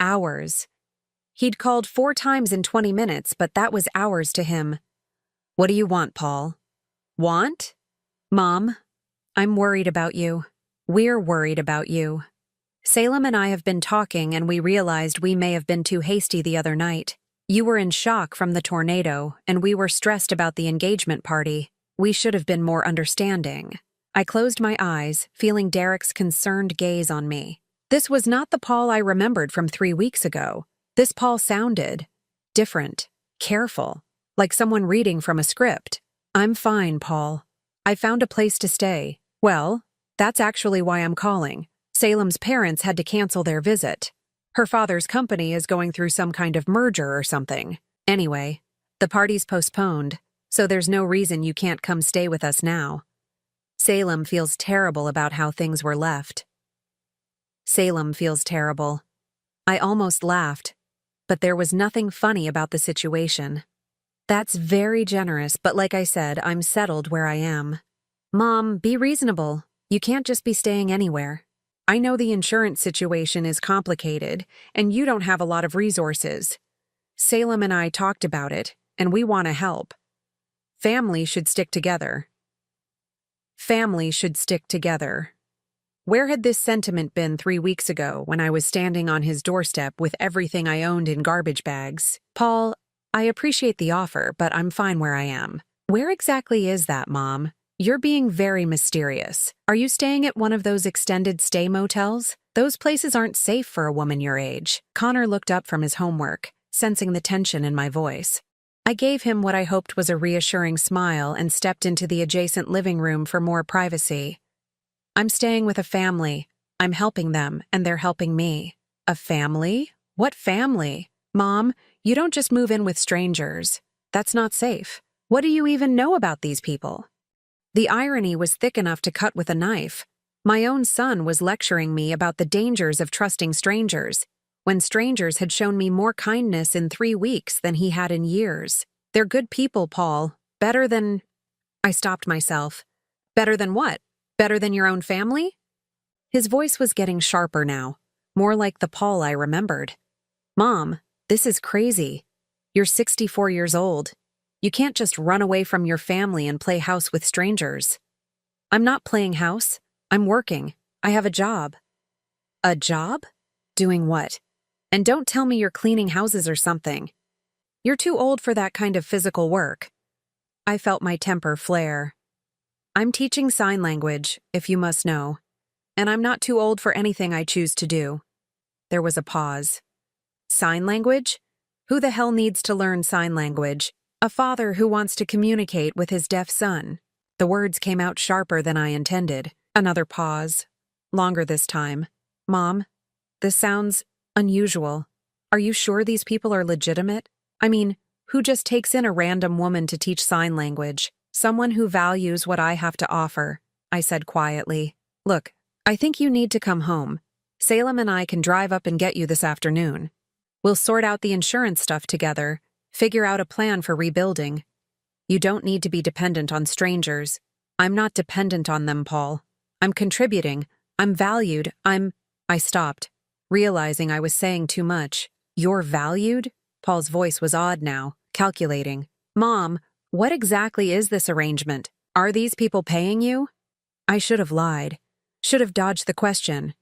Hours. He'd called 4 times in 20 minutes, but that was hours to him. "What do you want, Paul?" "Want?" "Mom, I'm worried about you. We're worried about you. Salem and I have been talking and we realized we may have been too hasty the other night. You were in shock from the tornado, and we were stressed about the engagement party. We should have been more understanding." I closed my eyes, feeling Derek's concerned gaze on me. This was not the Paul I remembered from 3 weeks ago. This Paul sounded different, careful, like someone reading from a script. "I'm fine, Paul. I found a place to stay." "Well, that's actually why I'm calling. Salem's parents had to cancel their visit. Her father's company is going through some kind of merger or something. Anyway, the party's postponed, so there's no reason you can't come stay with us now. Salem feels terrible about how things were left." Salem feels terrible. I almost laughed, but there was nothing funny about the situation. That's very generous, but like I said, I'm settled where I am. "Mom, be reasonable. You can't just be staying anywhere. I know the insurance situation is complicated, and you don't have a lot of resources. Salem and I talked about it, and we want to help. Family should stick together. Family should stick together. Where had this sentiment been 3 weeks ago when I was standing on his doorstep with everything I owned in garbage bags? Paul, I appreciate the offer, but I'm fine where I am. Where exactly is that, Mom? You're being very mysterious. Are you staying at one of those extended stay motels? Those places aren't safe for a woman your age. Connor looked up from his homework, sensing the tension in my voice. I gave him what I hoped was a reassuring smile and stepped into the adjacent living room for more privacy. I'm staying with a family. I'm helping them, and they're helping me. A family? What family? Mom, you don't just move in with strangers. That's not safe. What do you even know about these people? The irony was thick enough to cut with a knife. My own son was lecturing me about the dangers of trusting strangers, when strangers had shown me more kindness in 3 weeks than he had in years. They're good people, Paul. Better than... I stopped myself. Better than what? Better than your own family? His voice was getting sharper now, more like the Paul I remembered. Mom, this is crazy. You're 64 years old. You can't just run away from your family and play house with strangers. I'm not playing house. I'm working. I have a job. A job? Doing what? And don't tell me you're cleaning houses or something. You're too old for that kind of physical work. I felt my temper flare. I'm teaching sign language, if you must know. And I'm not too old for anything I choose to do. There was a pause. Sign language? Who the hell needs to learn sign language? A father who wants to communicate with his deaf son. The words came out sharper than I intended. Another pause. Longer this time. Mom, this sounds unusual. Are you sure these people are legitimate? I mean, who just takes in a random woman to teach sign language? Someone who values what I have to offer, I said quietly. Look, I think you need to come home. Salem and I can drive up and get you this afternoon. We'll sort out the insurance stuff together. Figure out a plan for rebuilding. You don't need to be dependent on strangers. I'm not dependent on them, Paul. I'm contributing. I'm valued. I stopped, realizing I was saying too much. You're valued? Paul's voice was odd now, calculating. Mom, what exactly is this arrangement? Are these people paying you? I should have lied. Should have dodged the question.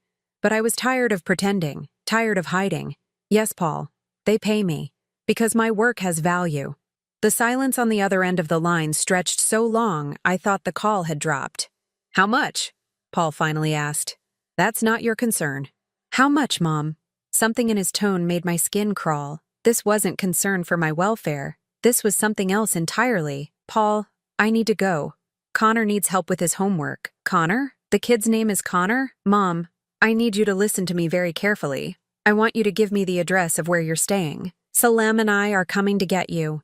But I was tired of pretending, tired of hiding. Yes, Paul, they pay me. Because my work has value. The silence on the other end of the line stretched so long I thought the call had dropped. How much? Paul finally asked. That's not your concern. How much, Mom? Something in his tone made my skin crawl. This wasn't concern for my welfare. This was something else entirely. Paul, I need to go. Connor needs help with his homework. Connor? The kid's name is Connor? Mom, I need you to listen to me very carefully. I want you to give me the address of where you're staying. Salem and I are coming to get you.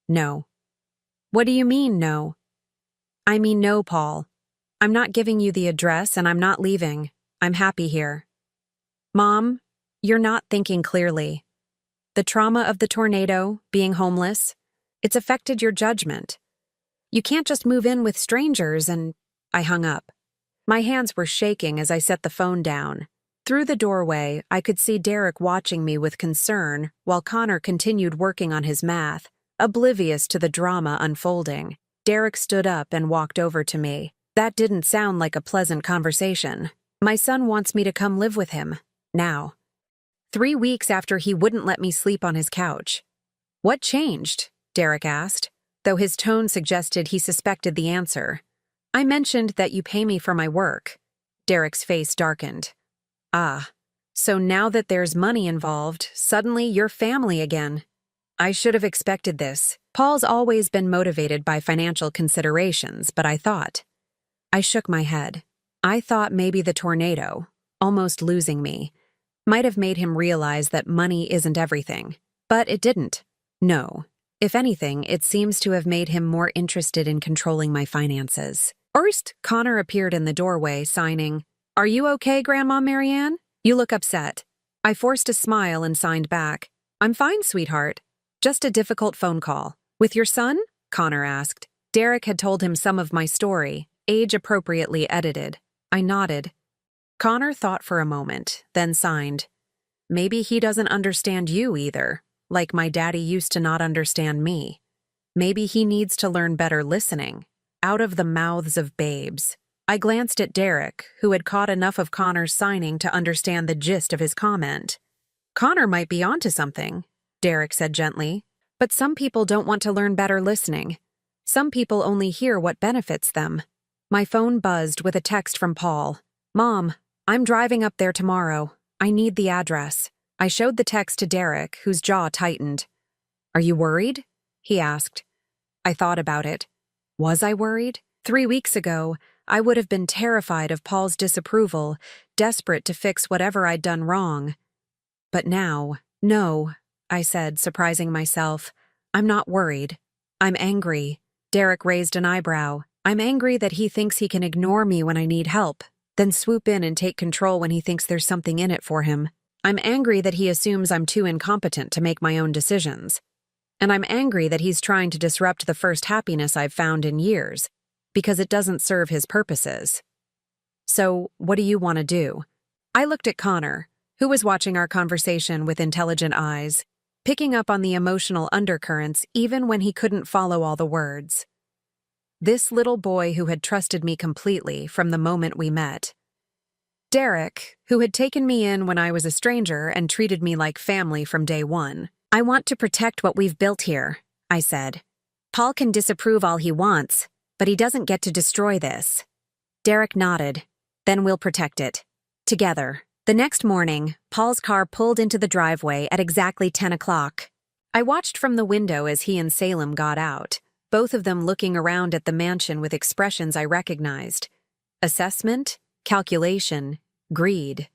No. What do you mean, no? I mean no, Paul. I'm not giving you the address and I'm not leaving. I'm happy here. Mom, you're not thinking clearly. The trauma of the tornado, being homeless, it's affected your judgment. You can't just move in with strangers and... I hung up. My hands were shaking as I set the phone down. Through the doorway, I could see Derek watching me with concern while Connor continued working on his math, oblivious to the drama unfolding. Derek stood up and walked over to me. That didn't sound like a pleasant conversation. My son wants me to come live with him. Now. 3 weeks after he wouldn't let me sleep on his couch. What changed? Derek asked, though his tone suggested he suspected the answer. I mentioned that you pay me for my work. Derek's face darkened. Ah, so now that there's money involved, suddenly you're family again. I should have expected this. Paul's always been motivated by financial considerations, but I shook my head. I thought maybe the tornado, almost losing me, might have made him realize that money isn't everything. But it didn't. No. If anything, it seems to have made him more interested in controlling my finances. First, Connor appeared in the doorway, signing, Are you okay, Grandma Marianne? You look upset. I forced a smile and signed back. I'm fine, sweetheart. Just a difficult phone call. With your son? Connor asked. Derek had told him some of my story, Age appropriately edited. I nodded. Connor thought for a moment, then signed. Maybe he doesn't understand you either, like my daddy used to not understand me. Maybe he needs to learn better listening. Out of the mouths of babes. I glanced at Derek, who had caught enough of Connor's signing to understand the gist of his comment. Connor might be onto something, Derek said gently, but some people don't want to learn better listening. Some people only hear what benefits them. My phone buzzed with a text from Paul. Mom, I'm driving up there tomorrow. I need the address. I showed the text to Derek, whose jaw tightened. Are you worried? He asked. I thought about it. Was I worried? 3 weeks ago, I would have been terrified of Paul's disapproval, desperate to fix whatever I'd done wrong. But now, no, I said, surprising myself. I'm not worried. I'm angry. Derek raised an eyebrow. I'm angry that he thinks he can ignore me when I need help, then swoop in and take control when he thinks there's something in it for him. I'm angry that he assumes I'm too incompetent to make my own decisions. And I'm angry that he's trying to disrupt the first happiness I've found in years, because it doesn't serve his purposes. So, what do you want to do? I looked at Connor, who was watching our conversation with intelligent eyes, picking up on the emotional undercurrents even when he couldn't follow all the words. This little boy who had trusted me completely from the moment we met. Derek, who had taken me in when I was a stranger and treated me like family from day one. I want to protect what we've built here, I said. Paul can disapprove all he wants, but he doesn't get to destroy this. Derek nodded. Then we'll protect it. Together. The next morning, Paul's car pulled into the driveway at exactly 10 o'clock. I watched from the window as he and Salem got out, both of them looking around at the mansion with expressions I recognized. Assessment, calculation, greed.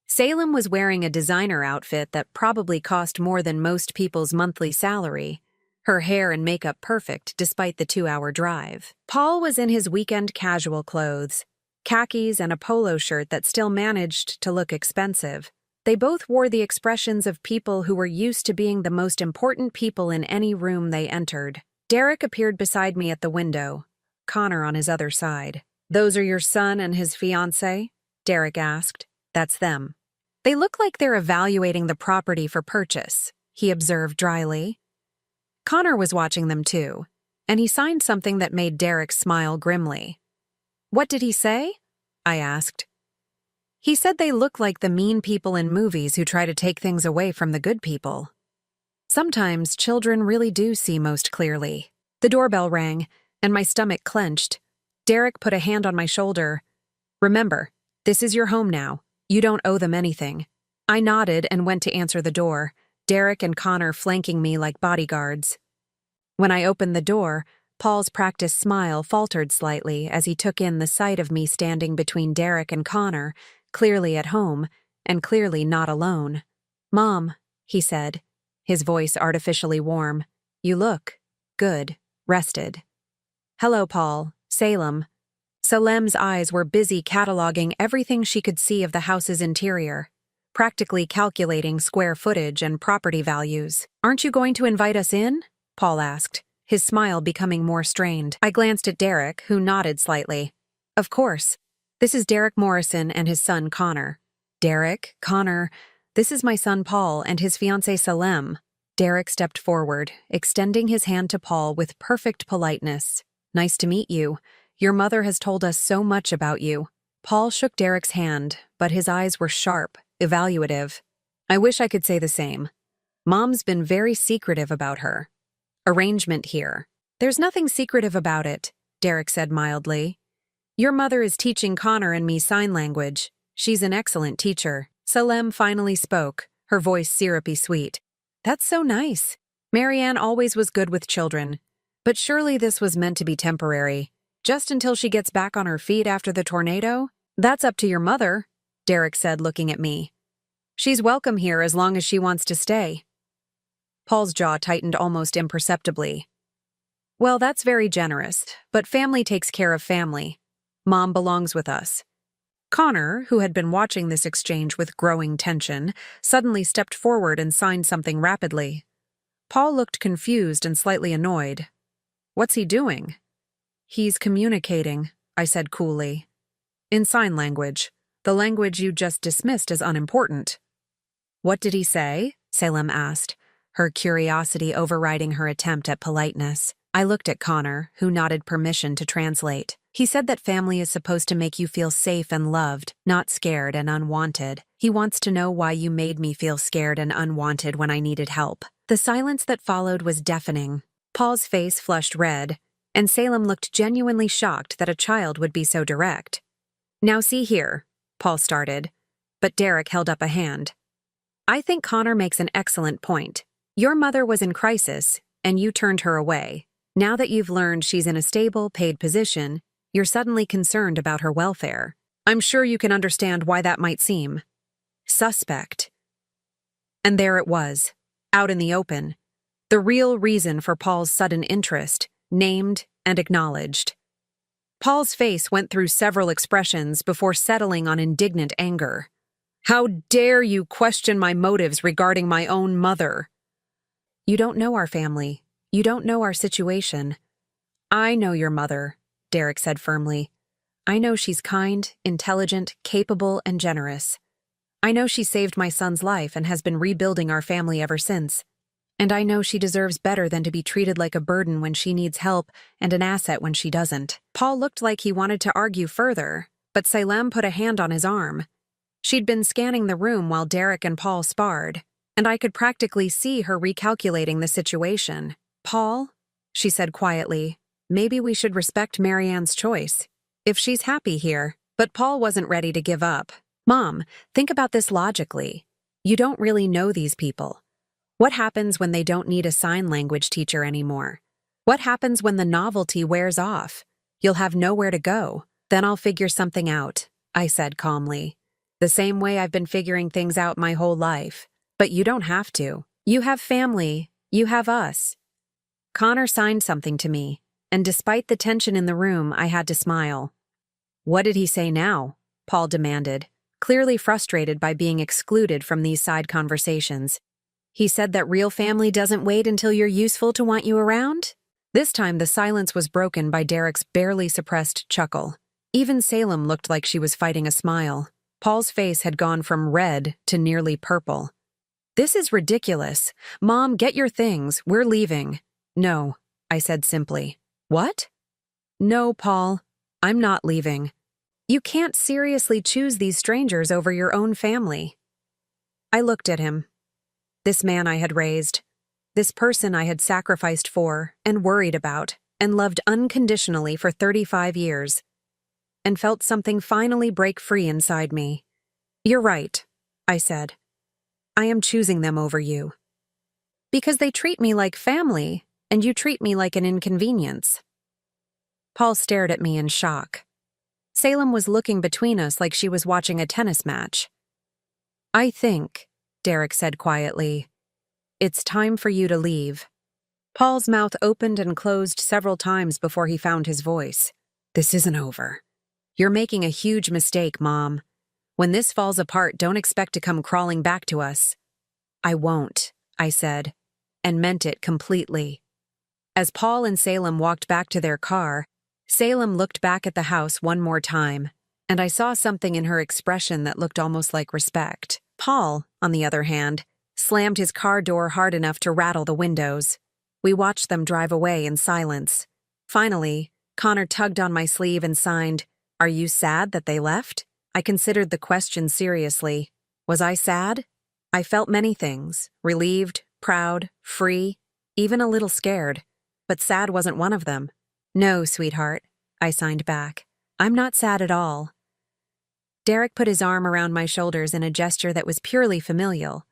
Salem was wearing a designer outfit that probably cost more than most people's monthly salary, her hair and makeup perfect despite the 2-hour drive. Paul was in his weekend casual clothes, khakis and a polo shirt that still managed to look expensive. They both wore the expressions of people who were used to being the most important people in any room they entered. Derek appeared beside me at the window, Connor on his other side. Those are your son and his fiancée? Derek asked. That's them. They look like they're evaluating the property for purchase, he observed dryly. Connor was watching them too, and he signed something that made Derek smile grimly. What did he say? I asked. He said they look like the mean people in movies who try to take things away from the good people. Sometimes children really do see most clearly. The doorbell rang, and my stomach clenched. Derek put a hand on my shoulder. Remember, this is your home now. You don't owe them anything. I nodded and went to answer the door, Derek and Connor flanking me like bodyguards. When I opened the door, Paul's practiced smile faltered slightly as he took in the sight of me standing between Derek and Connor, clearly at home, and clearly not alone. Mom, he said, his voice artificially warm. You look good, rested. Hello, Paul, Salem. Salem's eyes were busy cataloging everything she could see of the house's interior, practically calculating square footage and property values. Aren't you going to invite us in? Paul asked, his smile becoming more strained. I glanced at Derek, who nodded slightly. Of course. This is Derek Morrison and his son Connor. Derek, Connor, this is my son Paul and his fiancée Salem. Derek stepped forward, extending his hand to Paul with perfect politeness. Nice to meet you. Your mother has told us so much about you. Paul shook Derek's hand, but his eyes were sharp, evaluative. I wish I could say the same. Mom's been very secretive about her. Arrangement here. There's nothing secretive about it, Derek said mildly. Your mother is teaching Connor and me sign language. She's an excellent teacher. Salem finally spoke, her voice syrupy sweet. That's so nice. Marianne always was good with children. But surely this was meant to be temporary. Just until she gets back on her feet after the tornado? That's up to your mother, Derek said, looking at me. She's welcome here as long as she wants to stay. Paul's jaw tightened almost imperceptibly. Well, that's very generous, but family takes care of family. Mom belongs with us. Connor, who had been watching this exchange with growing tension, suddenly stepped forward and signed something rapidly. Paul looked confused and slightly annoyed. What's he doing? He's communicating, I said coolly. In sign language, the language you just dismissed as unimportant. What did he say? Salem asked, her curiosity overriding her attempt at politeness. I looked at Connor, who nodded permission to translate. He said that family is supposed to make you feel safe and loved, not scared and unwanted. He wants to know why you made me feel scared and unwanted when I needed help. The silence that followed was deafening. Paul's face flushed red, and Salem looked genuinely shocked that a child would be so direct. Now see here, Paul started, but Derek held up a hand. I think Connor makes an excellent point. Your mother was in crisis, and you turned her away. Now that you've learned she's in a stable, paid position, you're suddenly concerned about her welfare. I'm sure you can understand why that might seem suspect. And there it was, out in the open. The real reason for Paul's sudden interest, named and acknowledged. Paul's face went through several expressions before settling on indignant anger. How dare you question my motives regarding my own mother? You don't know our family. You don't know our situation. I know your mother, Derek said firmly. I know she's kind, intelligent, capable, and generous. I know she saved my son's life and has been rebuilding our family ever since. And I know she deserves better than to be treated like a burden when she needs help and an asset when she doesn't. Paul looked like he wanted to argue further, but Salem put a hand on his arm. She'd been scanning the room while Derek and Paul sparred, and I could practically see her recalculating the situation. Paul, she said quietly, maybe we should respect Marianne's choice, if she's happy here. But Paul wasn't ready to give up. Mom, think about this logically. You don't really know these people. What happens when they don't need a sign language teacher anymore? What happens when the novelty wears off? You'll have nowhere to go. Then I'll figure something out, I said calmly. The same way I've been figuring things out my whole life. But you don't have to. You have family. You have us. Connor signed something to me, and despite the tension in the room, I had to smile. What did he say now? Paul demanded, clearly frustrated by being excluded from these side conversations. He said that real family doesn't wait until you're useful to want you around? This time the silence was broken by Derek's barely suppressed chuckle. Even Salem looked like she was fighting a smile. Paul's face had gone from red to nearly purple. This is ridiculous. Mom, get your things. We're leaving. No, I said simply. What? No, Paul. I'm not leaving. You can't seriously choose these strangers over your own family. I looked at him. This man I had raised. This person I had sacrificed for and worried about and loved unconditionally for 35 years. And felt something finally break free inside me. You're right, I said. I am choosing them over you. Because they treat me like family, and you treat me like an inconvenience. Paul stared at me in shock. Salem was looking between us like she was watching a tennis match. I think, Derek said quietly, it's time for you to leave. Paul's mouth opened and closed several times before he found his voice. This isn't over. You're making a huge mistake, Mom. When this falls apart, don't expect to come crawling back to us. I won't, I said, and meant it completely. As Paul and Salem walked back to their car, Salem looked back at the house one more time, and I saw something in her expression that looked almost like respect. Paul, on the other hand, slammed his car door hard enough to rattle the windows. We watched them drive away in silence. Finally, Connor tugged on my sleeve and signed, Are you sad that they left? I considered the question seriously. Was I sad? I felt many things, relieved, proud, free, even a little scared. But sad wasn't one of them. No, sweetheart, I signed back. I'm not sad at all. Derek put his arm around my shoulders in a gesture that was purely familial.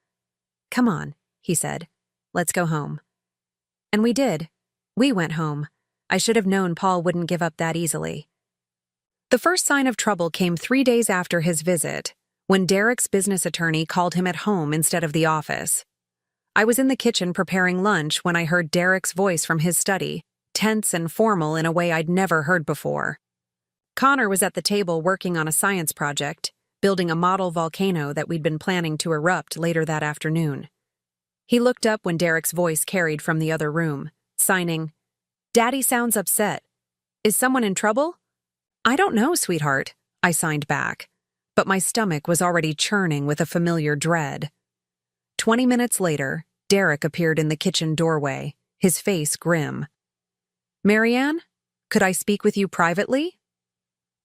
Come on, he said. Let's go home. And we did. We went home. I should have known Paul wouldn't give up that easily. The first sign of trouble came 3 days after his visit, when Derek's business attorney called him at home instead of the office. I was in the kitchen preparing lunch when I heard Derek's voice from his study, tense and formal in a way I'd never heard before. Connor was at the table working on a science project, building a model volcano that we'd been planning to erupt later that afternoon. He looked up when Derek's voice carried from the other room, signing, Daddy sounds upset. Is someone in trouble? I don't know, sweetheart, I signed back, but my stomach was already churning with a familiar dread. 20 minutes later, Derek appeared in the kitchen doorway, his face grim. Marianne, could I speak with you privately?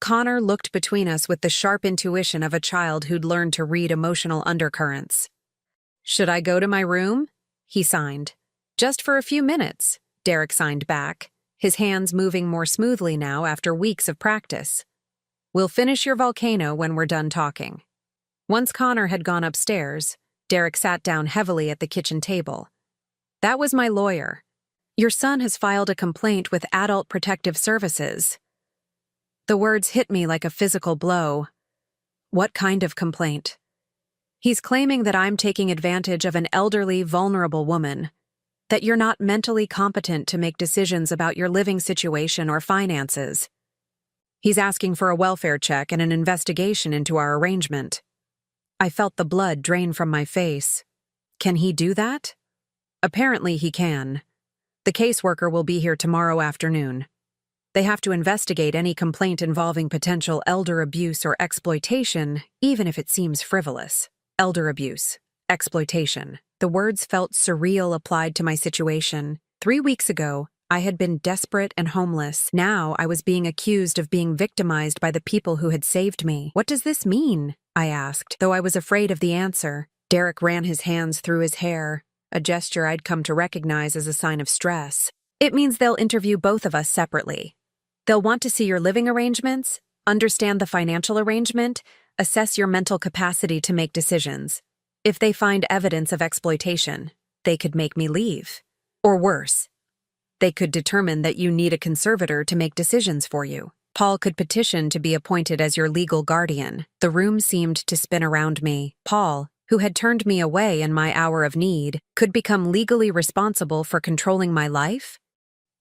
Connor looked between us with the sharp intuition of a child who'd learned to read emotional undercurrents. Should I go to my room? He signed. Just for a few minutes, Derek signed back, his hands moving more smoothly now after weeks of practice. We'll finish your volcano when we're done talking. Once Connor had gone upstairs, Derek sat down heavily at the kitchen table. That was my lawyer. Your son has filed a complaint with Adult Protective Services. The words hit me like a physical blow. What kind of complaint? He's claiming that I'm taking advantage of an elderly, vulnerable woman, that you're not mentally competent to make decisions about your living situation or finances. He's asking for a welfare check and an investigation into our arrangement. I felt the blood drain from my face. Can he do that? Apparently he can. The caseworker will be here tomorrow afternoon. They have to investigate any complaint involving potential elder abuse or exploitation, even if it seems frivolous. Elder abuse, exploitation. The words felt surreal applied to my situation. 3 weeks ago, I had been desperate and homeless. Now I was being accused of being victimized by the people who had saved me. What does this mean? I asked, though I was afraid of the answer. Derek ran his hands through his hair, a gesture I'd come to recognize as a sign of stress. It means they'll interview both of us separately. They'll want to see your living arrangements, understand the financial arrangement, assess your mental capacity to make decisions. If they find evidence of exploitation, they could make me leave. Or worse, they could determine that you need a conservator to make decisions for you. Paul could petition to be appointed as your legal guardian. The room seemed to spin around me. Paul, who had turned me away in my hour of need, could become legally responsible for controlling my life?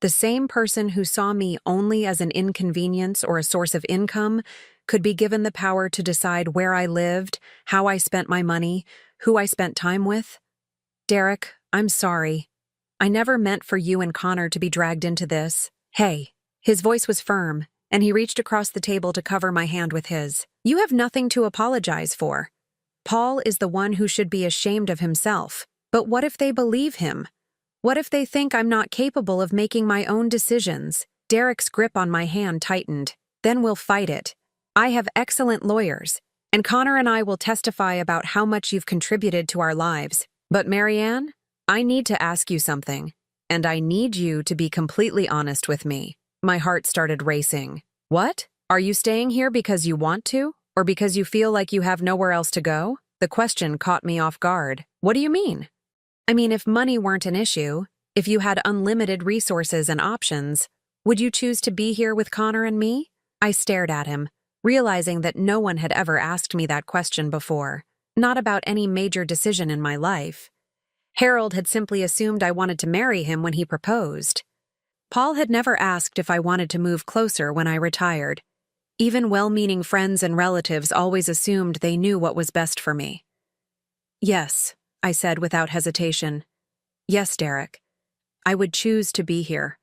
The same person who saw me only as an inconvenience or a source of income could be given the power to decide where I lived, how I spent my money, who I spent time with. Derek, I'm sorry. I never meant for you and Connor to be dragged into this. Hey. His voice was firm, and he reached across the table to cover my hand with his. You have nothing to apologize for. Paul is the one who should be ashamed of himself. But what if they believe him? What if they think I'm not capable of making my own decisions? Derek's grip on my hand tightened. Then we'll fight it. I have excellent lawyers, and Connor and I will testify about how much you've contributed to our lives. But Marianne, I need to ask you something, and I need you to be completely honest with me. My heart started racing. What? Are you staying here because you want to, or because you feel like you have nowhere else to go? The question caught me off guard. What do you mean? I mean, if money weren't an issue, if you had unlimited resources and options, would you choose to be here with Connor and me? I stared at him, realizing that no one had ever asked me that question before, not about any major decision in my life. Harold had simply assumed I wanted to marry him when he proposed. Paul had never asked if I wanted to move closer when I retired. Even well-meaning friends and relatives always assumed they knew what was best for me. Yes, I said without hesitation. Yes, Derek. I would choose to be here.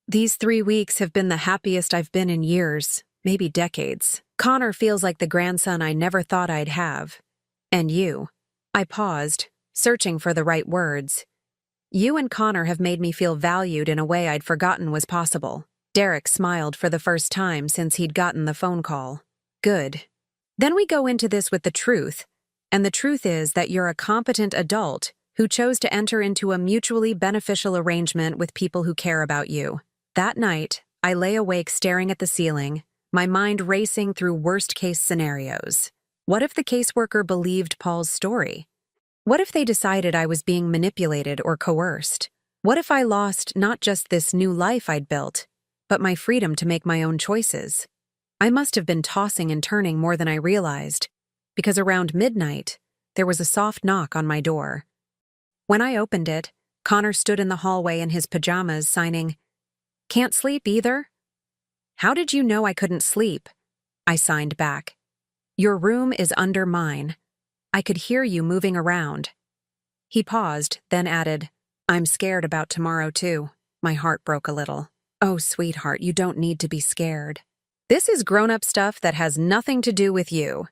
These 3 weeks have been the happiest I've been in years, maybe decades. Connor feels like the grandson I never thought I'd have. And you. I paused, searching for the right words. You and Connor have made me feel valued in a way I'd forgotten was possible. Derek smiled for the first time since he'd gotten the phone call. Good. Then we go into this with the truth. And the truth is that you're a competent adult who chose to enter into a mutually beneficial arrangement with people who care about you. That night, I lay awake staring at the ceiling, my mind racing through worst-case scenarios. What if the caseworker believed Paul's story? What if they decided I was being manipulated or coerced? What if I lost not just this new life I'd built, but my freedom to make my own choices? I must have been tossing and turning more than I realized, because around midnight, there was a soft knock on my door. When I opened it, Connor stood in the hallway in his pajamas, signing, "Can't sleep either?" "How did you know I couldn't sleep?" I signed back. "Your room is under mine. I could hear you moving around." He paused, then added, "I'm scared about tomorrow too." My heart broke a little. "Oh, sweetheart, you don't need to be scared. This is grown-up stuff that has nothing to do with you.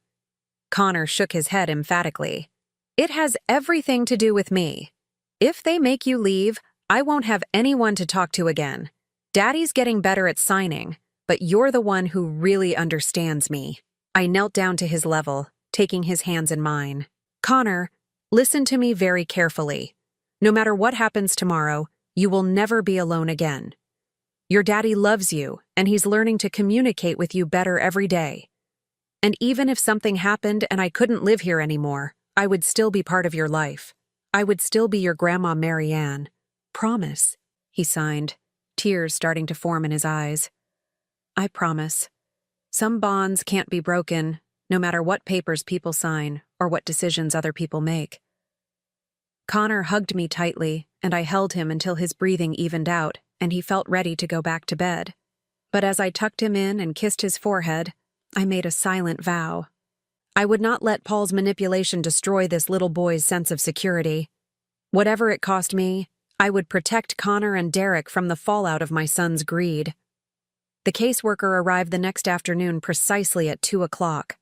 Connor shook his head emphatically. It has everything to do with me. If they make you leave, I won't have anyone to talk to again. Daddy's getting better at signing, but you're the one who really understands me. I knelt down to his level, taking his hands in mine. Connor, listen to me very carefully. No matter what happens tomorrow, you will never be alone again. Your daddy loves you, and he's learning to communicate with you better every day. And even if something happened and I couldn't live here anymore, I would still be part of your life. I would still be your Grandma Mary Ann. Promise, he signed, tears starting to form in his eyes. I promise. Some bonds can't be broken, no matter what papers people sign or what decisions other people make. Connor hugged me tightly, and I held him until his breathing evened out and he felt ready to go back to bed. But as I tucked him in and kissed his forehead, I made a silent vow. I would not let Paul's manipulation destroy this little boy's sense of security. Whatever it cost me, I would protect Connor and Derek from the fallout of my son's greed. The caseworker arrived the next afternoon precisely at 2 o'clock.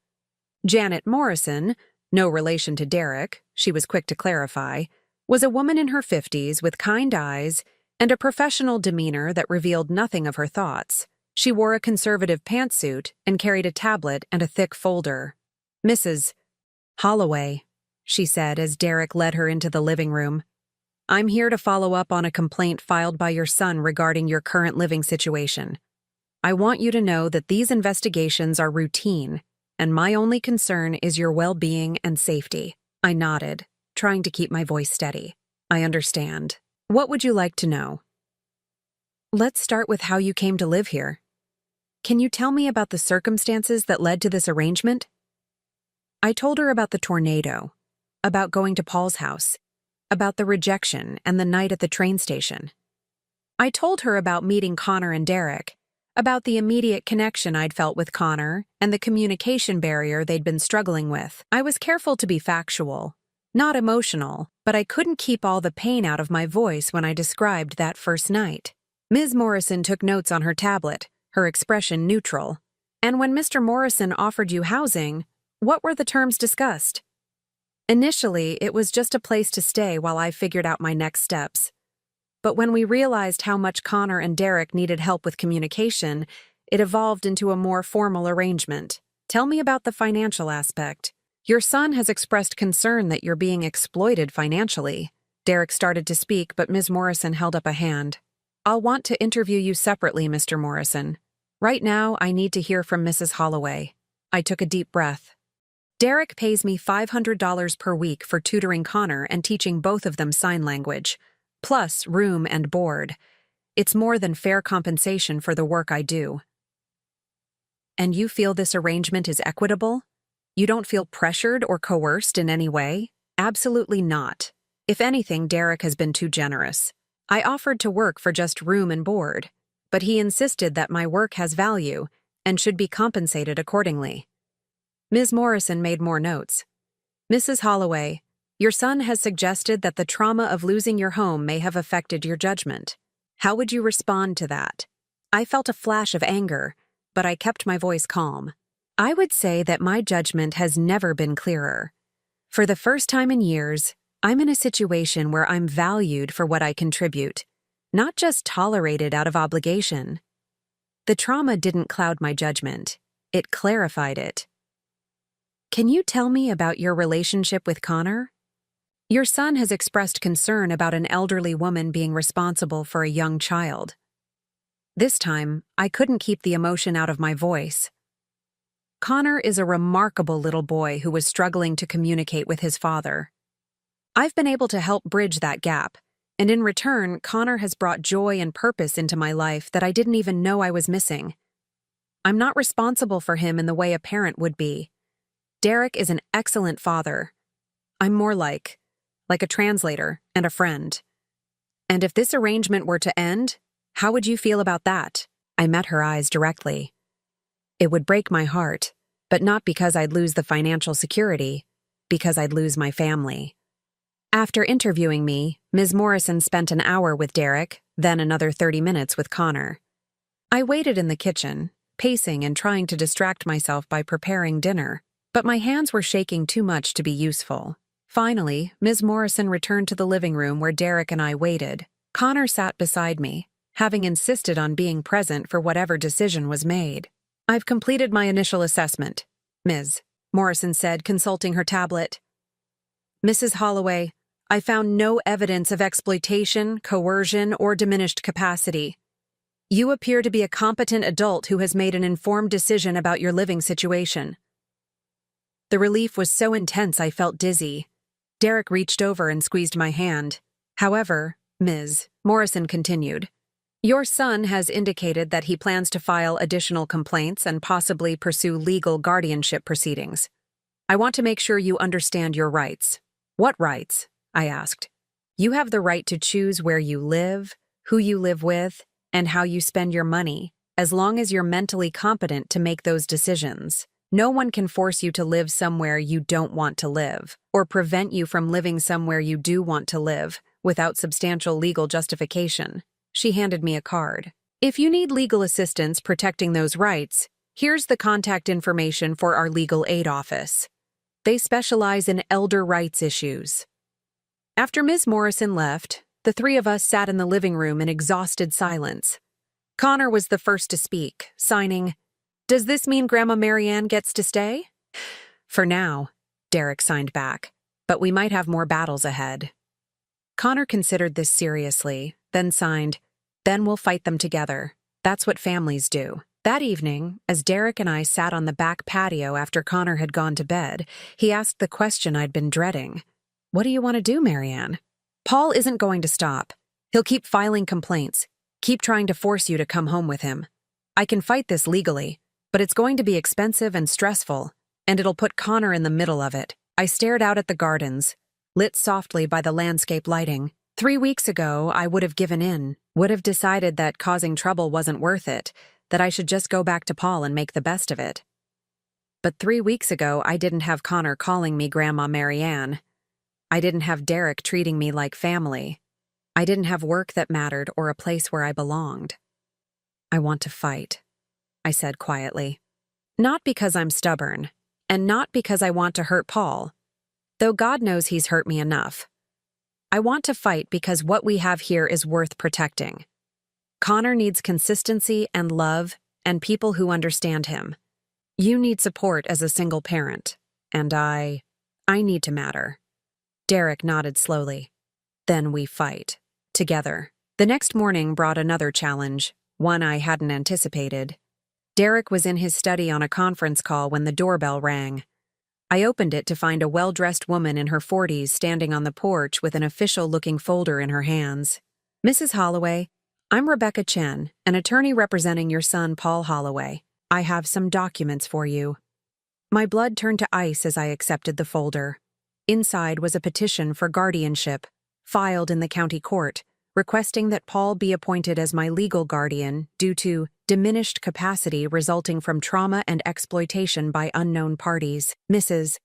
Janet Morrison, no relation to Derek, she was quick to clarify, was a woman in her 50s with kind eyes and a professional demeanor that revealed nothing of her thoughts. She wore a conservative pantsuit and carried a tablet and a thick folder. Mrs. Holloway, she said as Derek led her into the living room. I'm here to follow up on a complaint filed by your son regarding your current living situation. I want you to know that these investigations are routine, and my only concern is your well-being and safety. I nodded, trying to keep my voice steady. I understand. What would you like to know? Let's start with how you came to live here. Can you tell me about the circumstances that led to this arrangement? I told her about the tornado, about going to Paul's house, about the rejection and the night at the train station. I told her about meeting Connor and Derek, about the immediate connection I'd felt with Connor and the communication barrier they'd been struggling with. I was careful to be factual, not emotional, but I couldn't keep all the pain out of my voice when I described that first night. Ms. Morrison took notes on her tablet, her expression neutral. And when Mr. Morrison offered you housing, what were the terms discussed? Initially, it was just a place to stay while I figured out my next steps. But when we realized how much Connor and Derek needed help with communication, it evolved into a more formal arrangement. Tell me about the financial aspect. Your son has expressed concern that you're being exploited financially. Derek started to speak, but Ms. Morrison held up a hand. I'll want to interview you separately, Mr. Morrison. Right now, I need to hear from Mrs. Holloway. I took a deep breath. Derek pays me $500 per week for tutoring Connor and teaching both of them sign language, plus room and board. It's more than fair compensation for the work I do. And you feel this arrangement is equitable? You don't feel pressured or coerced in any way? Absolutely not. If anything, Derek has been too generous. I offered to work for just room and board, but he insisted that my work has value and should be compensated accordingly. Ms. Morrison made more notes. Mrs. Holloway, your son has suggested that the trauma of losing your home may have affected your judgment. How would you respond to that? I felt a flash of anger, but I kept my voice calm. I would say that my judgment has never been clearer. For the first time in years, I'm in a situation where I'm valued for what I contribute, not just tolerated out of obligation. The trauma didn't cloud my judgment. It clarified it. Can you tell me about your relationship with Connor? Your son has expressed concern about an elderly woman being responsible for a young child. This time, I couldn't keep the emotion out of my voice. Connor is a remarkable little boy who was struggling to communicate with his father. I've been able to help bridge that gap, and in return, Connor has brought joy and purpose into my life that I didn't even know I was missing. I'm not responsible for him in the way a parent would be. Derek is an excellent father. I'm more like a translator and a friend. And if this arrangement were to end, how would you feel about that? I met her eyes directly. It would break my heart, but not because I'd lose the financial security, because I'd lose my family. After interviewing me, Ms. Morrison spent an hour with Derek, then another 30 minutes with Connor. I waited in the kitchen, pacing and trying to distract myself by preparing dinner, but my hands were shaking too much to be useful. Finally, Ms. Morrison returned to the living room where Derek and I waited. Connor sat beside me, having insisted on being present for whatever decision was made. "I've completed my initial assessment, Ms. Morrison said, consulting her tablet. "Mrs. Holloway, I found no evidence of exploitation, coercion, or diminished capacity. You appear to be a competent adult who has made an informed decision about your living situation." The relief was so intense I felt dizzy. Derek reached over and squeezed my hand. "However, Ms. Morrison continued, your son has indicated that he plans to file additional complaints and possibly pursue legal guardianship proceedings. I want to make sure you understand your rights." "What rights?" I asked. "You have the right to choose where you live, who you live with, and how you spend your money, as long as you're mentally competent to make those decisions. No one can force you to live somewhere you don't want to live, or prevent you from living somewhere you do want to live, without substantial legal justification." She handed me a card. "If you need legal assistance protecting those rights, here's the contact information for our legal aid office. They specialize in elder rights issues." After Ms. Morrison left, the three of us sat in the living room in exhausted silence. Connor was the first to speak, signing, "Does this mean Grandma Marianne gets to stay?" "For now," Derek signed back, "but we might have more battles ahead." Connor considered this seriously, then signed, "Then we'll fight them together. That's what families do." That evening, as Derek and I sat on the back patio after Connor had gone to bed, he asked the question I'd been dreading. "What do you want to do, Marianne?" "Paul isn't going to stop. He'll keep filing complaints, keep trying to force you to come home with him. I can fight this legally, but it's going to be expensive and stressful, and it'll put Connor in the middle of it." I stared out at the gardens, lit softly by the landscape lighting. 3 weeks ago, I would have given in, would have decided that causing trouble wasn't worth it, that I should just go back to Paul and make the best of it. But 3 weeks ago, I didn't have Connor calling me Grandma Marianne. I didn't have Derek treating me like family. I didn't have work that mattered or a place where I belonged. "I want to fight," I said quietly. "Not because I'm stubborn, and not because I want to hurt Paul, though God knows he's hurt me enough. I want to fight because what we have here is worth protecting. Connor needs consistency and love and people who understand him. You need support as a single parent, and I need to matter." Derek nodded slowly. "Then we fight. Together." The next morning brought another challenge, one I hadn't anticipated. Derek was in his study on a conference call when the doorbell rang. I opened it to find a well-dressed woman in her 40s standing on the porch with an official-looking folder in her hands. "Mrs. Holloway, I'm Rebecca Chen, an attorney representing your son Paul Holloway. I have some documents for you." My blood turned to ice as I accepted the folder. Inside was a petition for guardianship, filed in the county court, requesting that Paul be appointed as my legal guardian due to diminished capacity resulting from trauma and exploitation by unknown parties. "Mrs.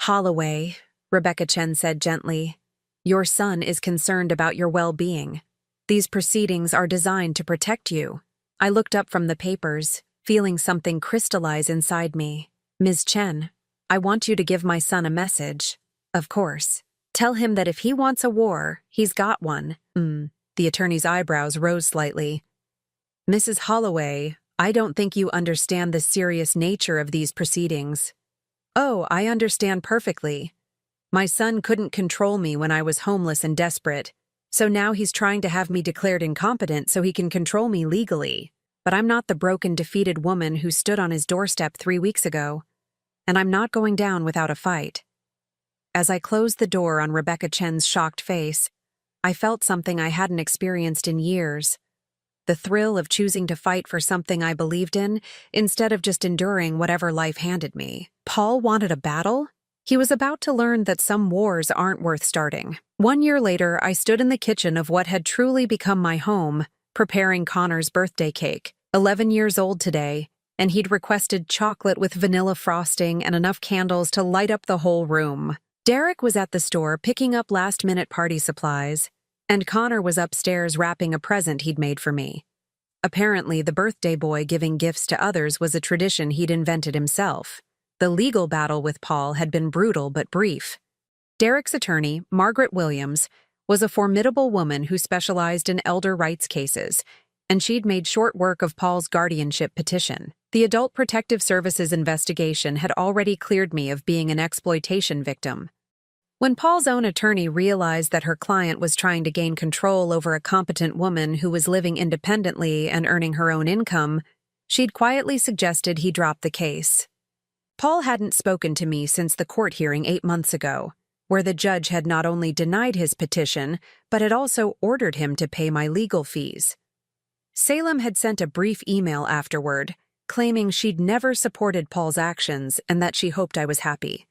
Holloway," Rebecca Chen said gently, "your son is concerned about your well-being. These proceedings are designed to protect you." I looked up from the papers, feeling something crystallize inside me. "Ms. Chen, I want you to give my son a message. Of course. Tell him that if he wants a war, he's got one." The attorney's eyebrows rose slightly. "Mrs. Holloway, I don't think you understand the serious nature of these proceedings." "Oh, I understand perfectly. My son couldn't control me when I was homeless and desperate, so now he's trying to have me declared incompetent so he can control me legally. But I'm not the broken, defeated woman who stood on his doorstep 3 weeks ago, and I'm not going down without a fight." As I closed the door on Rebecca Chen's shocked face, I felt something I hadn't experienced in years. The thrill of choosing to fight for something I believed in, instead of just enduring whatever life handed me. Paul wanted a battle? He was about to learn that some wars aren't worth starting. 1 year later, I stood in the kitchen of what had truly become my home, preparing Connor's birthday cake. 11 years old today, and he'd requested chocolate with vanilla frosting and enough candles to light up the whole room. Derek was at the store picking up last-minute party supplies, and Connor was upstairs wrapping a present he'd made for me. Apparently, the birthday boy giving gifts to others was a tradition he'd invented himself. The legal battle with Paul had been brutal but brief. Derek's attorney, Margaret Williams, was a formidable woman who specialized in elder rights cases, and she'd made short work of Paul's guardianship petition. The Adult Protective Services investigation had already cleared me of being an exploitation victim. When Paul's own attorney realized that her client was trying to gain control over a competent woman who was living independently and earning her own income, she'd quietly suggested he drop the case. Paul hadn't spoken to me since the court hearing 8 months ago, where the judge had not only denied his petition, but had also ordered him to pay my legal fees. Salem had sent a brief email afterward, claiming she'd never supported Paul's actions and that she hoped I was happy.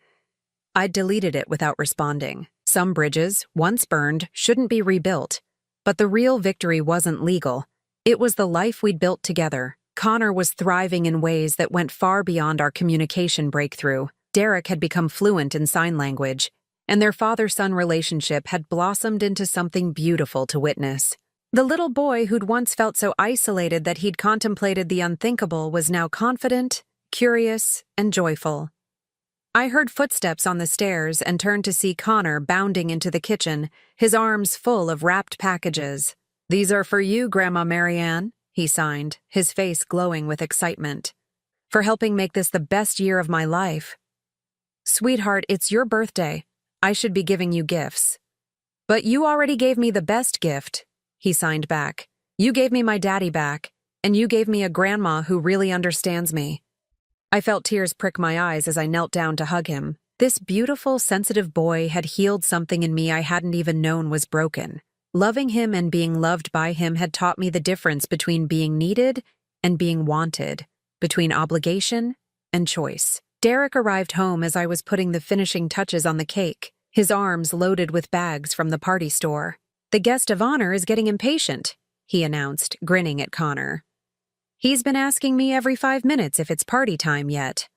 I'd deleted it without responding. Some bridges, once burned, shouldn't be rebuilt. But the real victory wasn't legal. It was the life we'd built together. Connor was thriving in ways that went far beyond our communication breakthrough. Derek had become fluent in sign language, and their father-son relationship had blossomed into something beautiful to witness. The little boy who'd once felt so isolated that he'd contemplated the unthinkable was now confident, curious, and joyful. I heard footsteps on the stairs and turned to see Connor bounding into the kitchen, his arms full of wrapped packages. "These are for you, Grandma Marianne," he signed, his face glowing with excitement. "For helping make this the best year of my life." "Sweetheart, it's your birthday. I should be giving you gifts." "But you already gave me the best gift," he signed back. "You gave me my daddy back, and you gave me a grandma who really understands me." I felt tears prick my eyes as I knelt down to hug him. This beautiful, sensitive boy had healed something in me I hadn't even known was broken. Loving him and being loved by him had taught me the difference between being needed and being wanted, between obligation and choice. Derek arrived home as I was putting the finishing touches on the cake, his arms loaded with bags from the party store. "The guest of honor is getting impatient," he announced, grinning at Connor. "He's been asking me every 5 minutes if it's party time yet."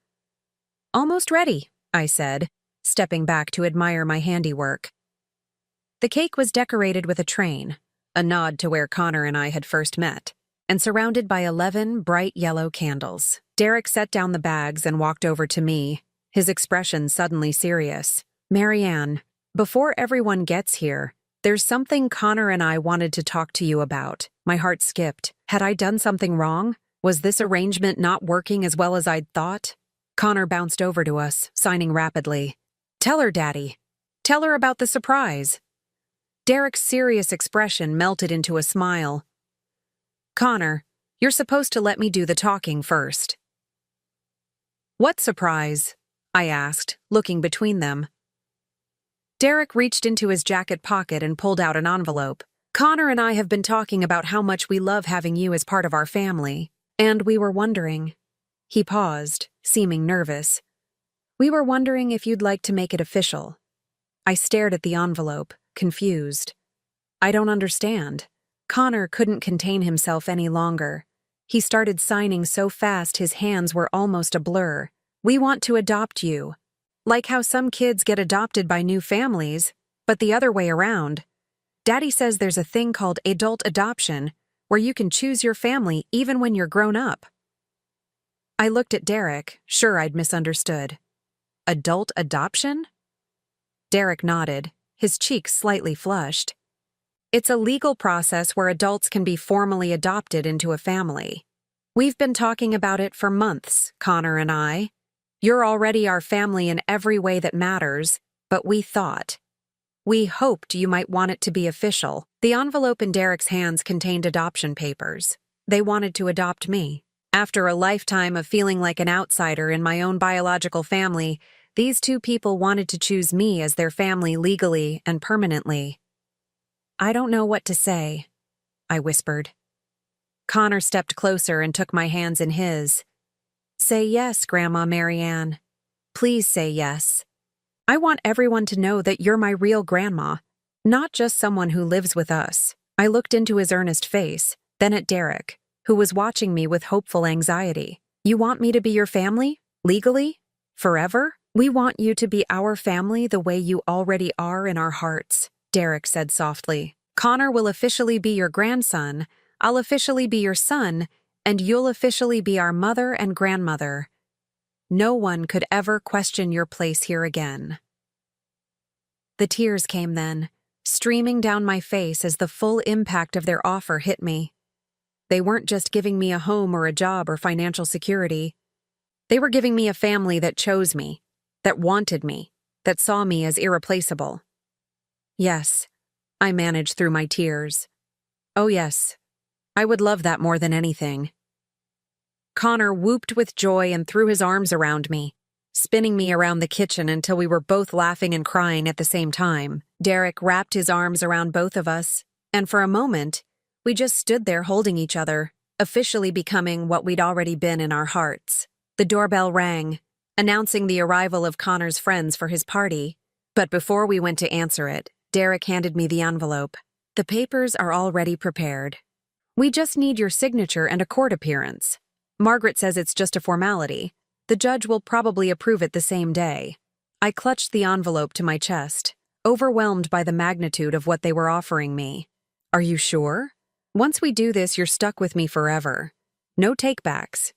"Almost ready," I said, stepping back to admire my handiwork. The cake was decorated with a train, a nod to where Connor and I had first met, and surrounded by 11 bright yellow candles. Derek set down the bags and walked over to me, his expression suddenly serious. "Marianne, before everyone gets here, there's something Connor and I wanted to talk to you about." My heart skipped. Had I done something wrong? Was this arrangement not working as well as I'd thought? Connor bounced over to us, signing rapidly. "Tell her, Daddy. Tell her about the surprise." Derek's serious expression melted into a smile. "Connor, you're supposed to let me do the talking first." "What surprise?" I asked, looking between them. Derek reached into his jacket pocket and pulled out an envelope. "Connor and I have been talking about how much we love having you as part of our family, and we were wondering—" He paused, seeming nervous. "We were wondering if you'd like to make it official." I stared at the envelope, confused. "I don't understand." Connor couldn't contain himself any longer. He started signing so fast his hands were almost a blur. "We want to adopt you. Like how some kids get adopted by new families, but the other way around. Daddy says there's a thing called adult adoption, where you can choose your family even when you're grown up." I looked at Derek, sure I'd misunderstood. "Adult adoption?" Derek nodded, his cheeks slightly flushed. "It's a legal process where adults can be formally adopted into a family. We've been talking about it for months, Connor and I. You're already our family in every way that matters, but we hoped you might want it to be official." The envelope in Derek's hands contained adoption papers. They wanted to adopt me. After a lifetime of feeling like an outsider in my own biological family, these two people wanted to choose me as their family legally and permanently. "I don't know what to say," I whispered. Connor stepped closer and took my hands in his. "Say yes, Grandma Marianne. Please say yes. I want everyone to know that you're my real grandma, not just someone who lives with us." I looked into his earnest face, then at Derek, who was watching me with hopeful anxiety. "You want me to be your family? Legally? Forever?" "We want you to be our family the way you already are in our hearts," Derek said softly. "Connor will officially be your grandson, I'll officially be your son, and you'll officially be our mother and grandmother. No one could ever question your place here again." The tears came then, streaming down my face as the full impact of their offer hit me. They weren't just giving me a home or a job or financial security. They were giving me a family that chose me, that wanted me, that saw me as irreplaceable. Yes, I managed through my tears. Oh yes, I would love that more than anything. Connor whooped with joy and threw his arms around me, spinning me around the kitchen until we were both laughing and crying at the same time. Derek wrapped his arms around both of us, and for a moment, we just stood there holding each other, officially becoming what we'd already been in our hearts. The doorbell rang, announcing the arrival of Connor's friends for his party, but before we went to answer it, Derek handed me the envelope. "The papers are already prepared. We just need your signature and a court appearance. Margaret says it's just a formality. The judge will probably approve it the same day." I clutched the envelope to my chest, overwhelmed by the magnitude of what they were offering me. "Are you sure? Once we do this, you're stuck with me forever. No takebacks."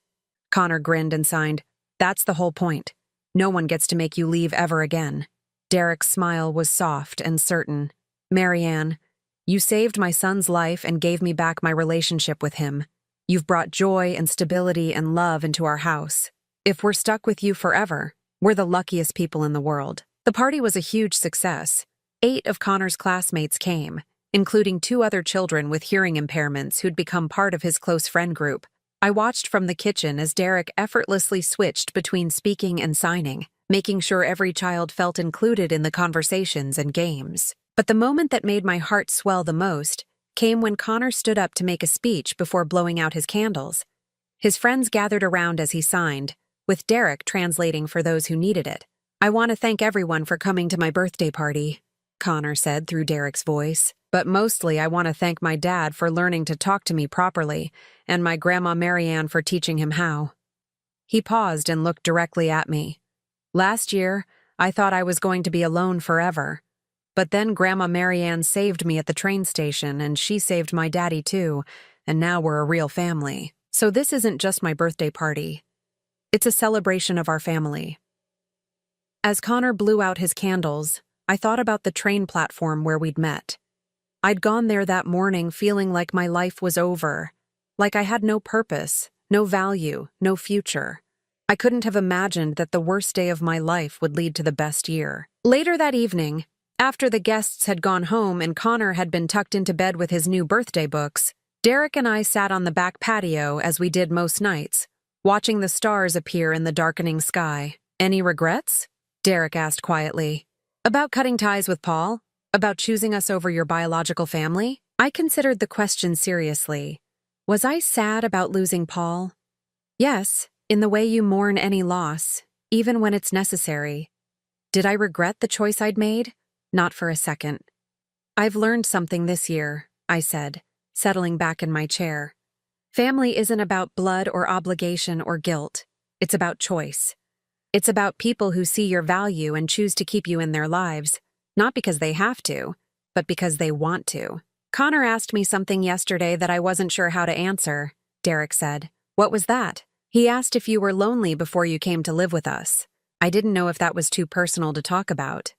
Connor grinned and signed, "That's the whole point. No one gets to make you leave ever again." Derek's smile was soft and certain. "Marianne, you saved my son's life and gave me back my relationship with him. You've brought joy and stability and love into our house. If we're stuck with you forever, we're the luckiest people in the world." The party was a huge success. 8 of Connor's classmates came, including 2 other children with hearing impairments who'd become part of his close friend group. I watched from the kitchen as Derek effortlessly switched between speaking and signing, making sure every child felt included in the conversations and games. But the moment that made my heart swell the most came when Connor stood up to make a speech before blowing out his candles. His friends gathered around as he signed, with Derek translating for those who needed it. "I want to thank everyone for coming to my birthday party," Connor said through Derek's voice. "But mostly I want to thank my dad for learning to talk to me properly, and my grandma Marianne for teaching him how." He paused and looked directly at me. "Last year, I thought I was going to be alone forever. But then Grandma Marianne saved me at the train station, and she saved my daddy too, and now we're a real family. So this isn't just my birthday party. It's a celebration of our family." As Connor blew out his candles, I thought about the train platform where we'd met. I'd gone there that morning feeling like my life was over, like I had no purpose, no value, no future. I couldn't have imagined that the worst day of my life would lead to the best year. Later that evening, after the guests had gone home and Connor had been tucked into bed with his new birthday books, Derek and I sat on the back patio as we did most nights, watching the stars appear in the darkening sky. "Any regrets?" Derek asked quietly. "About cutting ties with Paul? About choosing us over your biological family?" I considered the question seriously. Was I sad about losing Paul? Yes, in the way you mourn any loss, even when it's necessary. Did I regret the choice I'd made? Not for a second. "I've learned something this year," I said, settling back in my chair. "Family isn't about blood or obligation or guilt. It's about choice. It's about people who see your value and choose to keep you in their lives, not because they have to, but because they want to." "Connor asked me something yesterday that I wasn't sure how to answer," Derek said. "What was that?" "He asked if you were lonely before you came to live with us. I didn't know if that was too personal to talk about."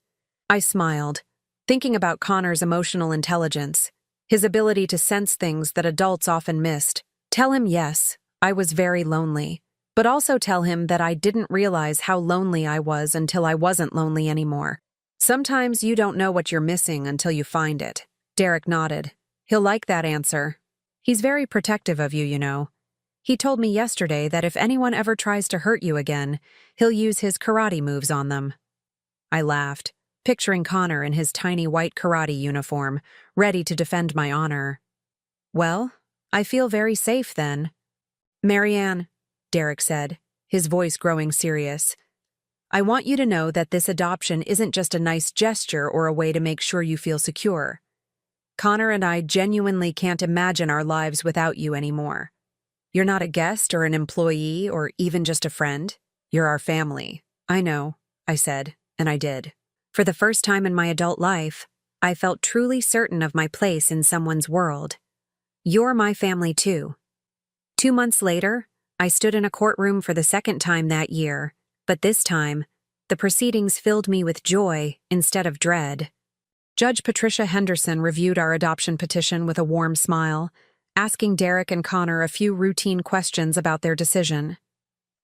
I smiled, thinking about Connor's emotional intelligence, his ability to sense things that adults often missed. Tell him yes, I was very lonely, but also tell him that I didn't realize how lonely I was until I wasn't lonely anymore. Sometimes you don't know what you're missing until you find it. Derek nodded. He'll like that answer. He's very protective of you, you know. He told me yesterday that if anyone ever tries to hurt you again, he'll use his karate moves on them. I laughed, picturing Connor in his tiny white karate uniform, ready to defend my honor. Well, I feel very safe then. Marianne, Derek said, his voice growing serious. I want you to know that this adoption isn't just a nice gesture or a way to make sure you feel secure. Connor and I genuinely can't imagine our lives without you anymore. You're not a guest or an employee or even just a friend. You're our family. I know, I said, and I did. For the first time in my adult life, I felt truly certain of my place in someone's world. You're my family too. 2 months later, I stood in a courtroom for the second time that year, but this time, the proceedings filled me with joy instead of dread. Judge Patricia Henderson reviewed our adoption petition with a warm smile, asking Derek and Connor a few routine questions about their decision.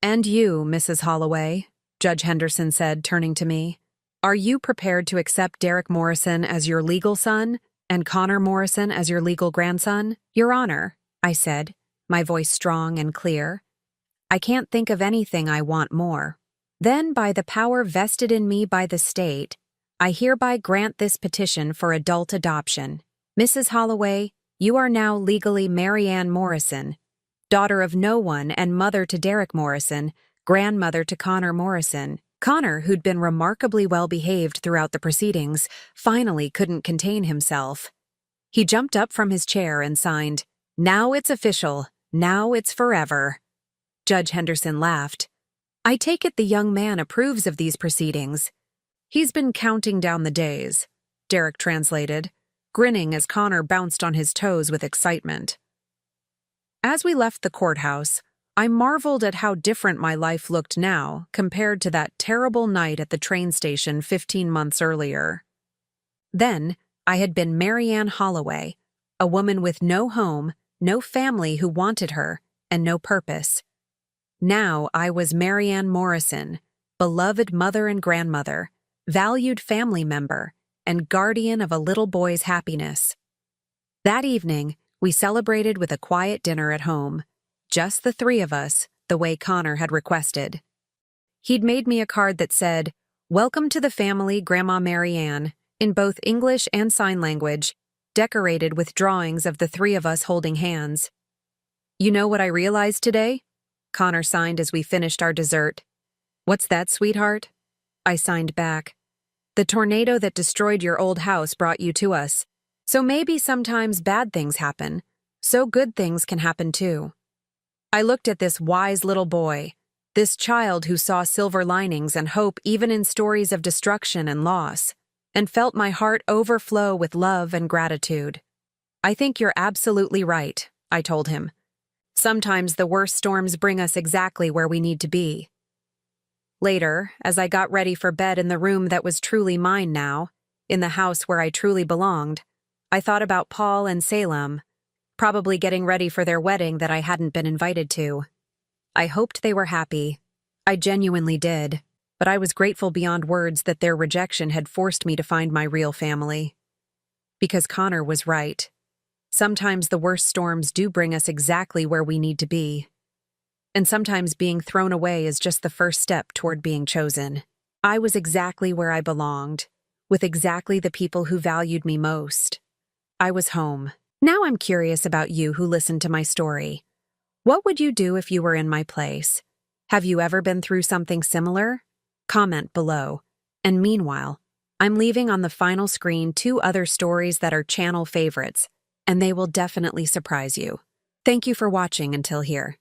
"And you, Mrs. Holloway," Judge Henderson said, turning to me, "are you prepared to accept Derek Morrison as your legal son and Connor Morrison as your legal grandson?" "Your Honor," I said, my voice strong and clear, "I can't think of anything I want more. Then, by the power vested in me by the state, I hereby grant this petition for adult adoption. Mrs. Holloway, you are now legally Mary Ann Morrison, daughter of no one and mother to Derek Morrison, grandmother to Connor Morrison." Connor, who'd been remarkably well behaved throughout the proceedings, finally couldn't contain himself. He jumped up from his chair and signed, "Now it's official. Now it's forever." Judge Henderson laughed. "I take it the young man approves of these proceedings." "He's been counting down the days," Derek translated, grinning as Connor bounced on his toes with excitement. As we left the courthouse, I marveled at how different my life looked now compared to that terrible night at the train station 15 months earlier. Then, I had been Mary Ann Holloway, a woman with no home, no family who wanted her, and no purpose. Now I was Mary Ann Morrison, beloved mother and grandmother, valued family member, and guardian of a little boy's happiness. That evening, we celebrated with a quiet dinner at home, just the three of us, the way Connor had requested. He'd made me a card that said, "Welcome to the family, Grandma Mary Ann," in both English and sign language, decorated with drawings of the three of us holding hands. "You know what I realized today?" Connor signed as we finished our dessert. "What's that, sweetheart?" I signed back. "The tornado that destroyed your old house brought you to us. So maybe sometimes bad things happen, so good things can happen too." I looked at this wise little boy, this child who saw silver linings and hope even in stories of destruction and loss, and felt my heart overflow with love and gratitude. "I think you're absolutely right," I told him. "Sometimes the worst storms bring us exactly where we need to be." Later, as I got ready for bed in the room that was truly mine now, in the house where I truly belonged, I thought about Paul and Salem, probably getting ready for their wedding that I hadn't been invited to. I hoped they were happy. I genuinely did, but I was grateful beyond words that their rejection had forced me to find my real family. Because Connor was right. Sometimes the worst storms do bring us exactly where we need to be. And sometimes being thrown away is just the first step toward being chosen. I was exactly where I belonged, with exactly the people who valued me most. I was home. Now I'm curious about you who listened to my story. What would you do if you were in my place? Have you ever been through something similar? Comment below. And meanwhile, I'm leaving on the final screen 2 other stories that are channel favorites, and they will definitely surprise you. Thank you for watching until here.